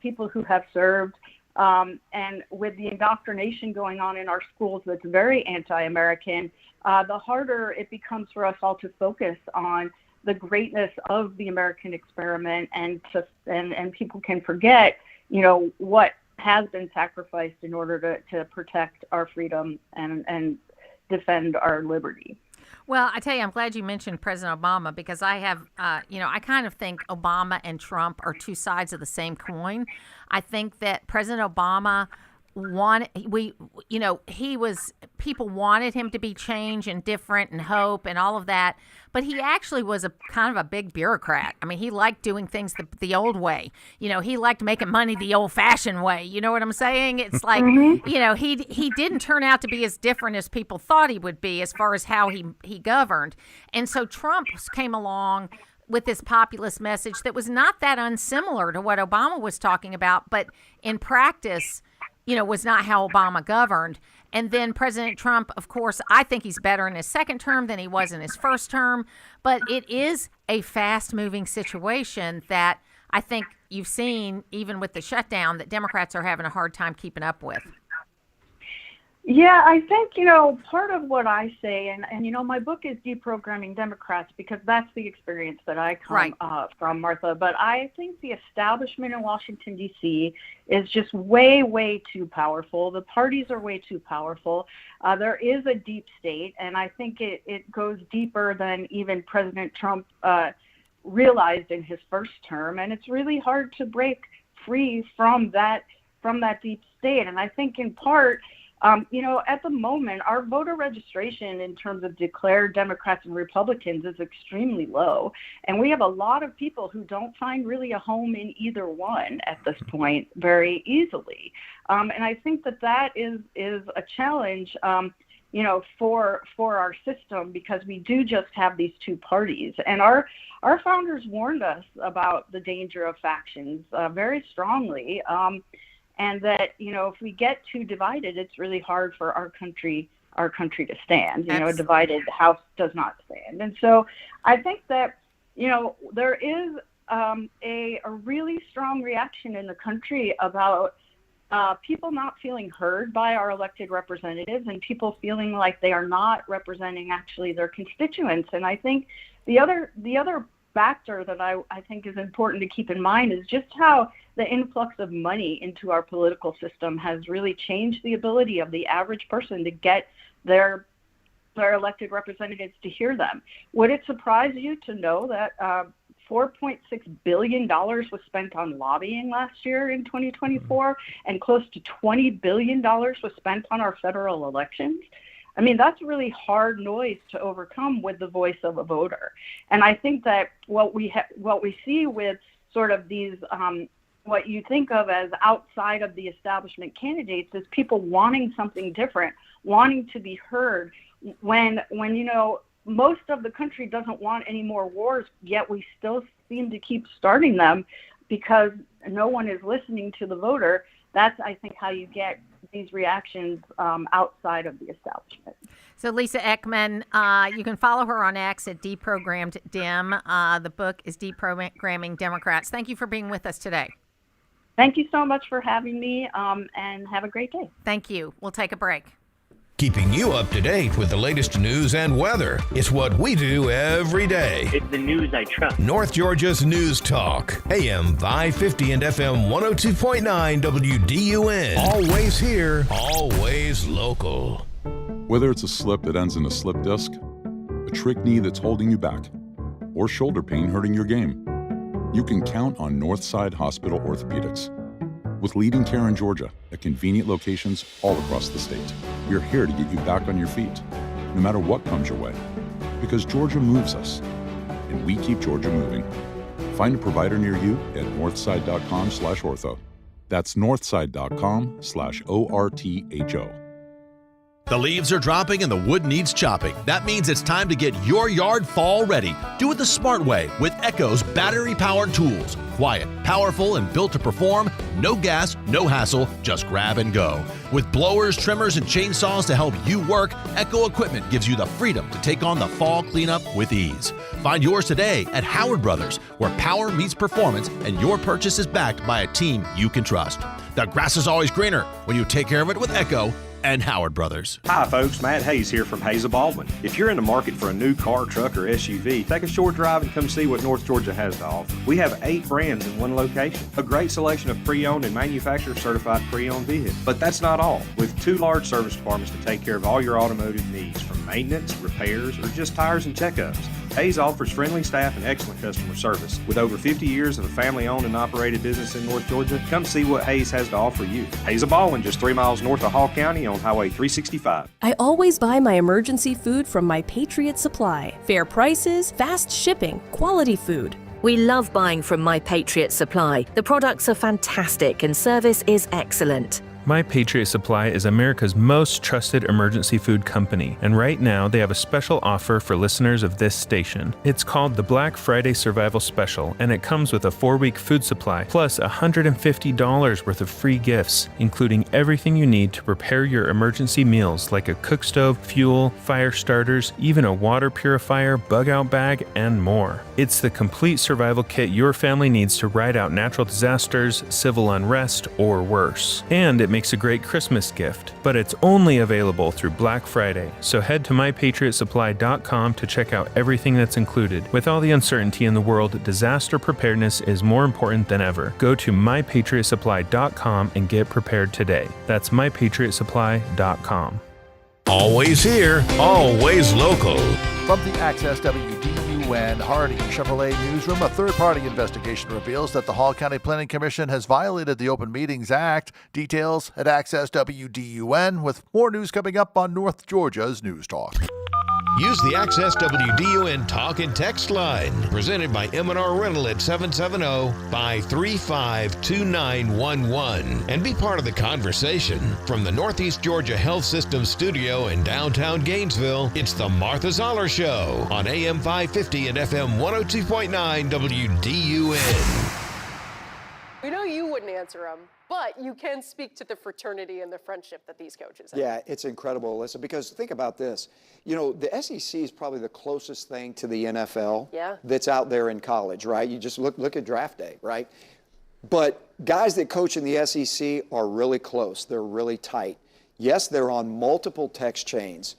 Speaker 8: people who have served, and with the indoctrination going on in our schools that's very anti-American, the harder it becomes for us all to focus on the greatness of the American experiment, and people can forget, you know, what has been sacrificed in order to protect our freedom and defend our liberty.
Speaker 3: Well, I tell you, I'm glad you mentioned President Obama, because I have, I kind of think Obama and Trump are two sides of the same coin. I think that President Obama people wanted him to be change and different and hope and all of that, but he actually was a kind of a big bureaucrat. I mean, he liked doing things the old way. You know, he liked making money the old-fashioned way. You know what I'm saying? It's like, you know, he didn't turn out to be as different as people thought he would be as far as how he governed. And so Trump came along with this populist message that was not that unsimilar to what Obama was talking about, but in practice, you know, was not how Obama governed. And then President Trump, of course, I think he's better in his second term than he was in his first term. But it is a fast-moving situation that I think you've seen, even with the shutdown, that Democrats are having a hard time keeping up with.
Speaker 8: Yeah, I think, you know, part of what I say, and you know, my book is Deprogramming Democrats, because that's the experience that I come from, Martha. But I think the establishment in Washington, D.C. is just way, way too powerful. The parties are way too powerful. There is a deep state, and I think it goes deeper than even President Trump realized in his first term. And it's really hard to break free from that deep state. And I think in part, you know, at the moment, our voter registration in terms of declared Democrats and Republicans is extremely low. And we have a lot of people who don't find really a home in either one at this point very easily. And I think that is a challenge, you know, for our system, because we do just have these two parties. And our founders warned us about the danger of factions very strongly. And that, you know, if we get too divided, it's really hard for our country to stand. You know, a divided house does not stand. And so I think that, you know, there is a really strong reaction in the country about people not feeling heard by our elected representatives, and people feeling like they are not representing actually their constituents. And I think The other factor that I think is important to keep in mind is just how the influx of money into our political system has really changed the ability of the average person to get their elected representatives to hear them. Would it surprise you to know that $4.6 billion was spent on lobbying last year in 2024, and close to $20 billion was spent on our federal elections? I mean, that's really hard noise to overcome with the voice of a voter. And I think that what we see with sort of these, what you think of as outside of the establishment candidates, is people wanting something different, wanting to be heard, when most of the country doesn't want any more wars, yet we still seem to keep starting them because no one is listening to the voter. That's, I think, how you get these reactions outside of the establishment.
Speaker 3: So Lisa Ekman, you can follow her on X at Deprogrammed Dem. The book is Deprogramming Democrats. Thank you for being with us today.
Speaker 8: Thank you so much for having me, and have a great day.
Speaker 3: Thank you. We'll take a break.
Speaker 1: Keeping you up to date with the latest news and weather. It's what we do every day.
Speaker 10: It's the news I trust.
Speaker 1: North Georgia's News Talk. AM 550 and FM 102.9 WDUN. Always here, always local.
Speaker 11: Whether it's a slip that ends in a slip disc, a trick knee that's holding you back, or shoulder pain hurting your game, you can count on Northside Hospital Orthopedics. With leading care in Georgia at convenient locations all across the state, we're here to get you back on your feet, no matter what comes your way. Because Georgia moves us, and we keep Georgia moving. Find a provider near you at northside.com/ortho. That's northside.com/ORTHO.
Speaker 12: The leaves are dropping and the wood needs chopping. That means it's time to get your yard fall ready. Do it the smart way with Echo's battery-powered tools. Quiet, powerful, and built to perform. No gas, no hassle, just grab and go. With blowers, trimmers, and chainsaws to help you work, Echo equipment gives you the freedom to take on the fall cleanup with ease. Find yours today at Howard Brothers, where power meets performance and your purchase is backed by a team you can trust. The grass is always greener when you take care of it with Echo and Howard Brothers.
Speaker 14: Hi folks, Matt Hayes here from Hayes of Baldwin. If you're in the market for a new car, truck, or SUV, take a short drive and come see what North Georgia has to offer. We have 8 brands in one location, a great selection of pre-owned and manufacturer certified pre-owned vehicles. But that's not all. With 2 large service departments to take care of all your automotive needs, from maintenance, repairs, or just tires and checkups. Hayes offers friendly staff and excellent customer service. With over 50 years of a family-owned and operated business in North Georgia, come see what Hayes has to offer you. Hayes of Baldwin, just 3 miles north of Hall County on Highway 365.
Speaker 15: I always buy my emergency food from My Patriot Supply. Fair prices, fast shipping, quality food.
Speaker 16: We love buying from My Patriot Supply. The products are fantastic and service is excellent.
Speaker 18: My Patriot Supply is America's most trusted emergency food company, and right now they have a special offer for listeners of this station. It's called the Black Friday Survival Special, and it comes with a 4-week food supply, plus $150 worth of free gifts, including everything you need to prepare your emergency meals, like a cook stove, fuel, fire starters, even a water purifier, bug-out bag, and more. It's the complete survival kit your family needs to ride out natural disasters, civil unrest, or worse. And it makes a great Christmas gift, but it's only available through Black Friday. So head to mypatriotsupply.com to check out everything that's included. With all the uncertainty in the world, disaster preparedness is more important than ever. Go to mypatriotsupply.com and get prepared today. That's mypatriotsupply.com.
Speaker 1: Always here, always local.
Speaker 13: From the Access WDUN Hardy Chevrolet newsroom, a third-party investigation reveals that the Hall County Planning Commission has violated the Open Meetings Act. Details at Access WDUN, with more news coming up on North Georgia's News Talk.
Speaker 1: Use the Access WDUN Talk and Text line, presented by M&R Rental at 770-535-2911, and be part of the conversation. From the Northeast Georgia Health System studio in downtown Gainesville, it's the Martha Zoller Show on AM 550 and FM 102.9 WDUN.
Speaker 20: We know you wouldn't answer them, but you can speak to the fraternity and the friendship that these coaches have.
Speaker 21: Yeah, it's incredible, Alyssa, because think about this. You know, the SEC is probably the closest thing to the NFL that's out there in college, right? You just look at draft day, right? But guys that coach in the SEC are really close. They're really tight. Yes, they're on multiple text chains.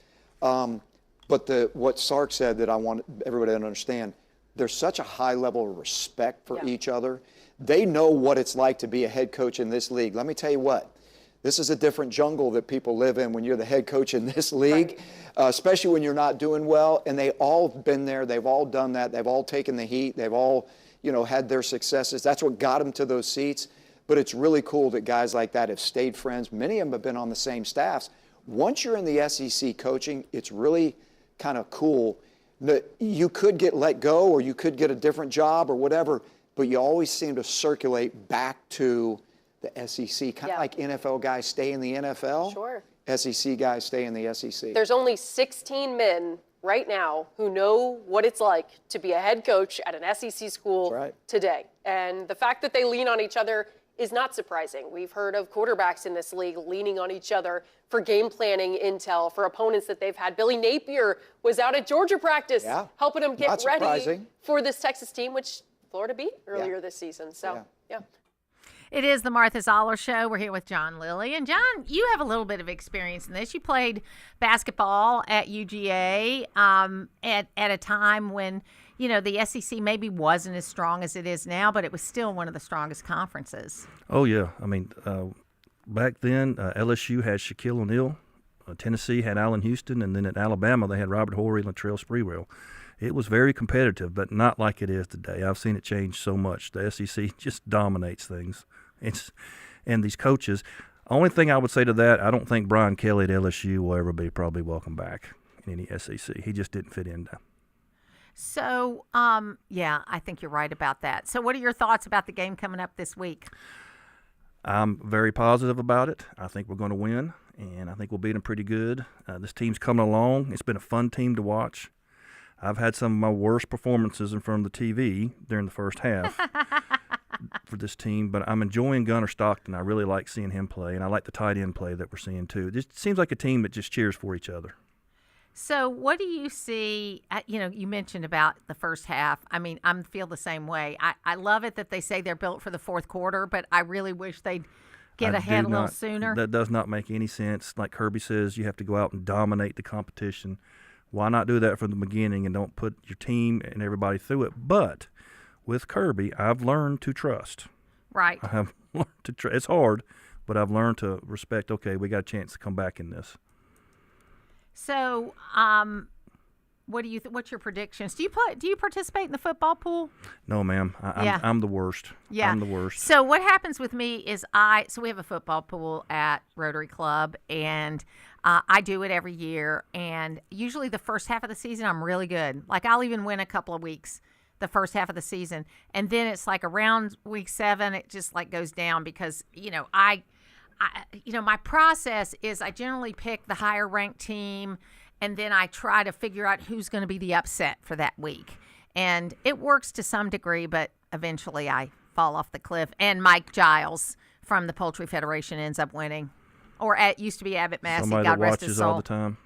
Speaker 21: But what Sark said that I want everybody to understand, there's such a high level of respect for each other. They know what it's like to be a head coach in this league. Let me tell you what. This is a different jungle that people live in when you're the head coach in this league, especially when you're not doing well. And they all been there. They've all done that. They've all taken the heat. They've all, had their successes. That's what got them to those seats. But it's really cool that guys like that have stayed friends. Many of them have been on the same staffs. Once you're in the SEC coaching, it's really kind of cool. You could get let go or you could get a different job or whatever, but you always seem to circulate back to the SEC, kind of like NFL guys stay in the NFL.
Speaker 20: Sure.
Speaker 21: SEC guys stay in the SEC.
Speaker 20: There's only 16 men right now who know what it's like to be a head coach at an SEC school today. And the fact that they lean on each other is not surprising. We've heard of quarterbacks in this league leaning on each other for game planning intel for opponents that they've had. Billy Napier was out at Georgia practice helping them get ready for this Texas team, which Florida beat earlier this season. So, yeah.
Speaker 3: It is the Martha Zoller Show. We're here with John Lilly. And, John, you have a little bit of experience in this. You played basketball at UGA at a time when, the SEC maybe wasn't as strong as it is now, but it was still one of the strongest conferences.
Speaker 4: Oh, yeah. I mean, back then, LSU had Shaquille O'Neal. Tennessee had Allen Houston. And then at Alabama, they had Robert Horry and Latrell Sprewell. It was very competitive, but not like it is today. I've seen it change so much. The SEC just dominates things. And these coaches, only thing I would say to that, I don't think Brian Kelly at LSU will ever be probably welcome back in any SEC. He just didn't fit in.
Speaker 3: So, I think you're right about that. So what are your thoughts about the game coming up this week?
Speaker 4: I'm very positive about it. I think we're going to win, and I think we'll beat them pretty good. This team's coming along. It's been a fun team to watch. I've had some of my worst performances in front of the TV during the first half for this team, but I'm enjoying Gunnar Stockton. I really like seeing him play, and I like the tight end play that we're seeing too. It seems like a team that just cheers for each other.
Speaker 3: So what do you see, you mentioned about the first half. I mean, I feel the same way. I love it that they say they're built for the fourth quarter, but I really wish they'd get ahead a little sooner.
Speaker 4: That does not make any sense. Like Kirby says, you have to go out and dominate the competition. Why not do that from the beginning and don't put your team and everybody through it? But with Kirby, I've learned to trust.
Speaker 3: Right.
Speaker 4: I have learned to trust. It's hard, but I've learned to respect, okay, we got a chance to come back in this.
Speaker 3: So, what do you? What's your predictions? Do you participate in the football pool?
Speaker 4: No, ma'am. I'm the worst.
Speaker 3: Yeah,
Speaker 4: I'm the worst.
Speaker 3: So what happens with me is we have a football pool at Rotary Club, and I do it every year. And usually the first half of the season, I'm really good. Like I'll even win a couple of weeks the first half of the season, and then it's like around week 7, it just like goes down because my process is I generally pick the higher ranked team, and then I try to figure out who's going to be the upset for that week. And it works to some degree, but eventually I fall off the cliff. And Mike Giles from the Poultry Federation ends up winning. Or used to be Abbott Massey,
Speaker 4: Somebody
Speaker 3: God
Speaker 4: that
Speaker 3: rest his
Speaker 4: watches
Speaker 3: soul.
Speaker 4: all the time.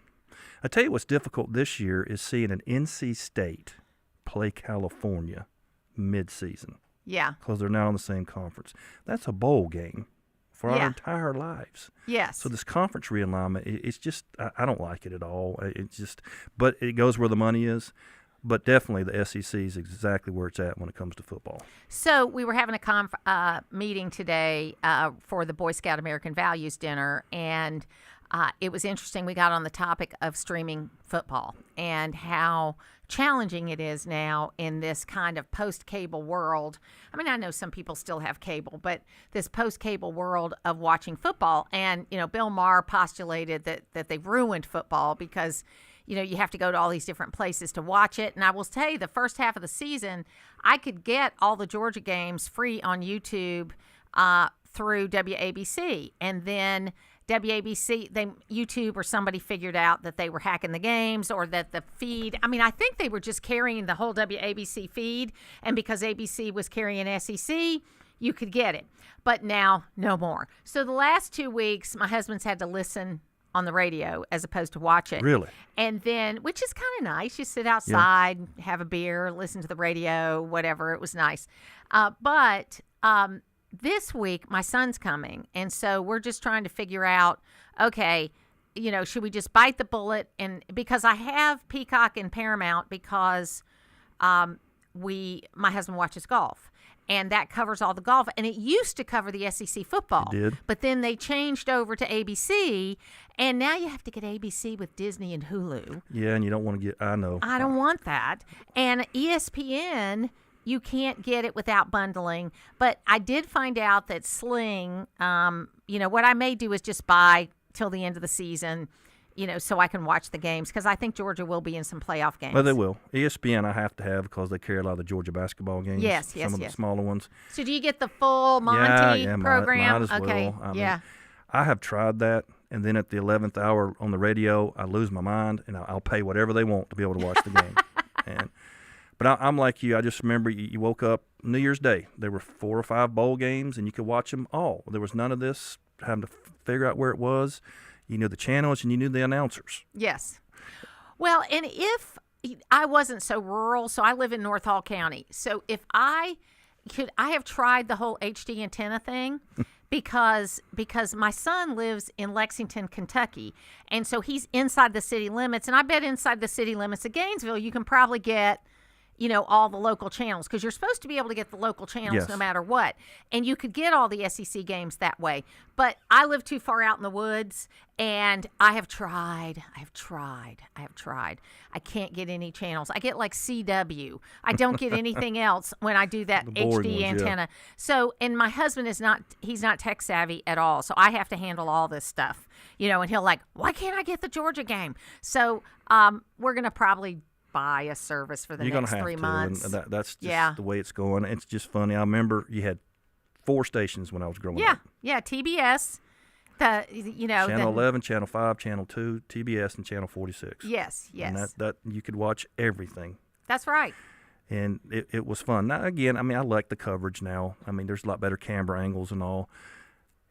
Speaker 4: I tell you what's difficult this year is seeing an NC State play California mid-season.
Speaker 3: Yeah.
Speaker 4: Because they're now in the same conference. That's a bowl game for our entire lives.
Speaker 3: Yes.
Speaker 4: So this conference realignment, it's just, I don't like it at all. But it goes where the money is. But definitely the SEC is exactly where it's at when it comes to football.
Speaker 3: So we were having a meeting today for the Boy Scout American Values Dinner, and it was interesting. We got on the topic of streaming football and how challenging it is now in this kind of post-cable world. I mean, I know some people still have cable, but this post-cable world of watching football. And, Bill Maher postulated that they've ruined football because, you have to go to all these different places to watch it. And I will tell you, the first half of the season, I could get all the Georgia games free on YouTube through WABC. And then WABC, YouTube or somebody figured out that they were hacking the games or that the feed. I mean, I think they were just carrying the whole WABC feed. And because ABC was carrying SEC, you could get it. But now, no more. So the last 2 weeks, my husband's had to listen on the radio as opposed to watch it.
Speaker 4: Really?
Speaker 3: And then, which is kind of nice. You sit outside, have a beer, listen to the radio, whatever. It was nice. But this week, my son's coming. And so we're just trying to figure out, okay, should we just bite the bullet? And because I have Peacock and Paramount because my husband watches golf. And that covers all the golf. And it used to cover the SEC football.
Speaker 4: It did.
Speaker 3: But then they changed over to ABC. And now you have to get ABC with Disney and Hulu.
Speaker 4: Yeah, and you don't want to get, I know.
Speaker 3: I don't want that. And ESPN, you can't get it without bundling. But I did find out that Sling, what I may do is just buy till the end of the season, so I can watch the games, because I think Georgia will be in some playoff games.
Speaker 4: Well, they will. ESPN I have to have because they carry a lot of the Georgia basketball games.
Speaker 3: Yes.
Speaker 4: Some of the smaller ones.
Speaker 3: So do you get the full Monty program?
Speaker 4: Might as
Speaker 3: okay.
Speaker 4: well. I mean, I have tried that, and then at the 11th hour on the radio, I lose my mind, and I'll pay whatever they want to be able to watch the game. But I'm like you. I just remember you woke up New Year's Day. There were 4 or 5 bowl games, and you could watch them all. There was none of this having to figure out where it was. You knew the channels and you knew the announcers.
Speaker 3: Yes. Well, and if I wasn't so rural, so I live in North Hall County. So if I have tried the whole HD antenna thing because my son lives in Lexington, Kentucky. And so he's inside the city limits. And I bet inside the city limits of Gainesville, you can probably get all the local channels, because you're supposed to be able to get the local channels no matter what. And you could get all the SEC games that way. But I live too far out in the woods, and I have tried. I can't get any channels. I get like CW. I don't get anything else when I do that HD antenna. So, and my husband he's not tech savvy at all. So I have to handle all this stuff, and he'll why can't I get the Georgia game? So we're going to probably buy a service for the next 3 months.
Speaker 4: And that's just the way it's going. It's just funny. I remember you had 4 stations when I was growing up.
Speaker 3: Yeah, TBS,
Speaker 4: Channel 11, Channel 5, Channel 2, TBS, and Channel 46.
Speaker 3: Yes.
Speaker 4: And that you could watch everything.
Speaker 3: That's right.
Speaker 4: And it was fun. Now, again, I like the coverage now. There's a lot better camera angles and all.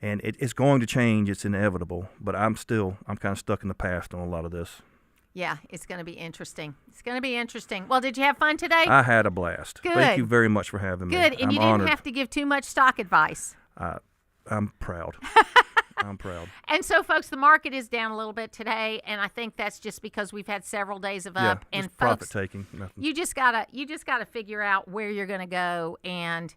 Speaker 4: And it's going to change. It's inevitable. But I'm kind of stuck in the past on a lot of this.
Speaker 3: Yeah, it's going to be interesting. Well, did you have fun today?
Speaker 4: I had a blast.
Speaker 3: Good.
Speaker 4: Thank you very much for having me.
Speaker 3: Good, and you didn't have to give too much stock advice.
Speaker 4: I'm proud. I'm proud.
Speaker 3: And so, folks, the market is down a little bit today, and I think that's just because we've had several days of up. And
Speaker 4: just profit taking. Nothing.
Speaker 3: You just gotta figure out where you're going to go, and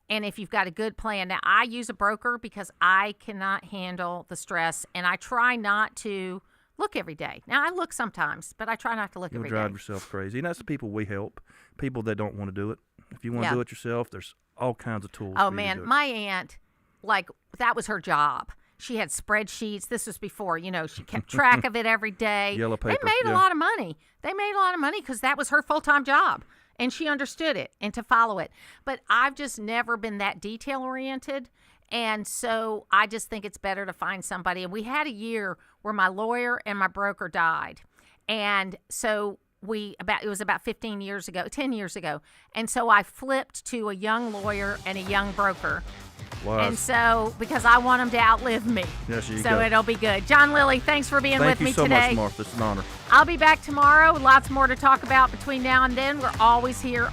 Speaker 3: if you've got a good plan. Now, I use a broker because I cannot handle the stress, and I try not to look every day. Now, I look sometimes, but I try not to look every day.
Speaker 4: You'll drive yourself crazy. And that's the people we help, people that don't want to do it. If you want to do it yourself, there's all kinds of tools.
Speaker 3: Oh, man, my aunt, that was her job. She had spreadsheets. This was before, she kept track of it every day.
Speaker 4: Yellow paper.
Speaker 3: They made a lot of money. Because that was her full-time job, and she understood it and to follow it. But I've just never been that detail-oriented. And so I just think it's better to find somebody. And we had a year where my lawyer and my broker died. And so it was about 10 years ago. And so I flipped to a young lawyer and a young broker.
Speaker 4: Wow.
Speaker 3: And so, because I want them to outlive me.
Speaker 4: Yes, you
Speaker 3: So it'll be good. John Lilly, thanks for being with me today.
Speaker 4: Thank you so much, Martha. It's an honor.
Speaker 3: I'll be back tomorrow. Lots more to talk about between now and then. We're always here.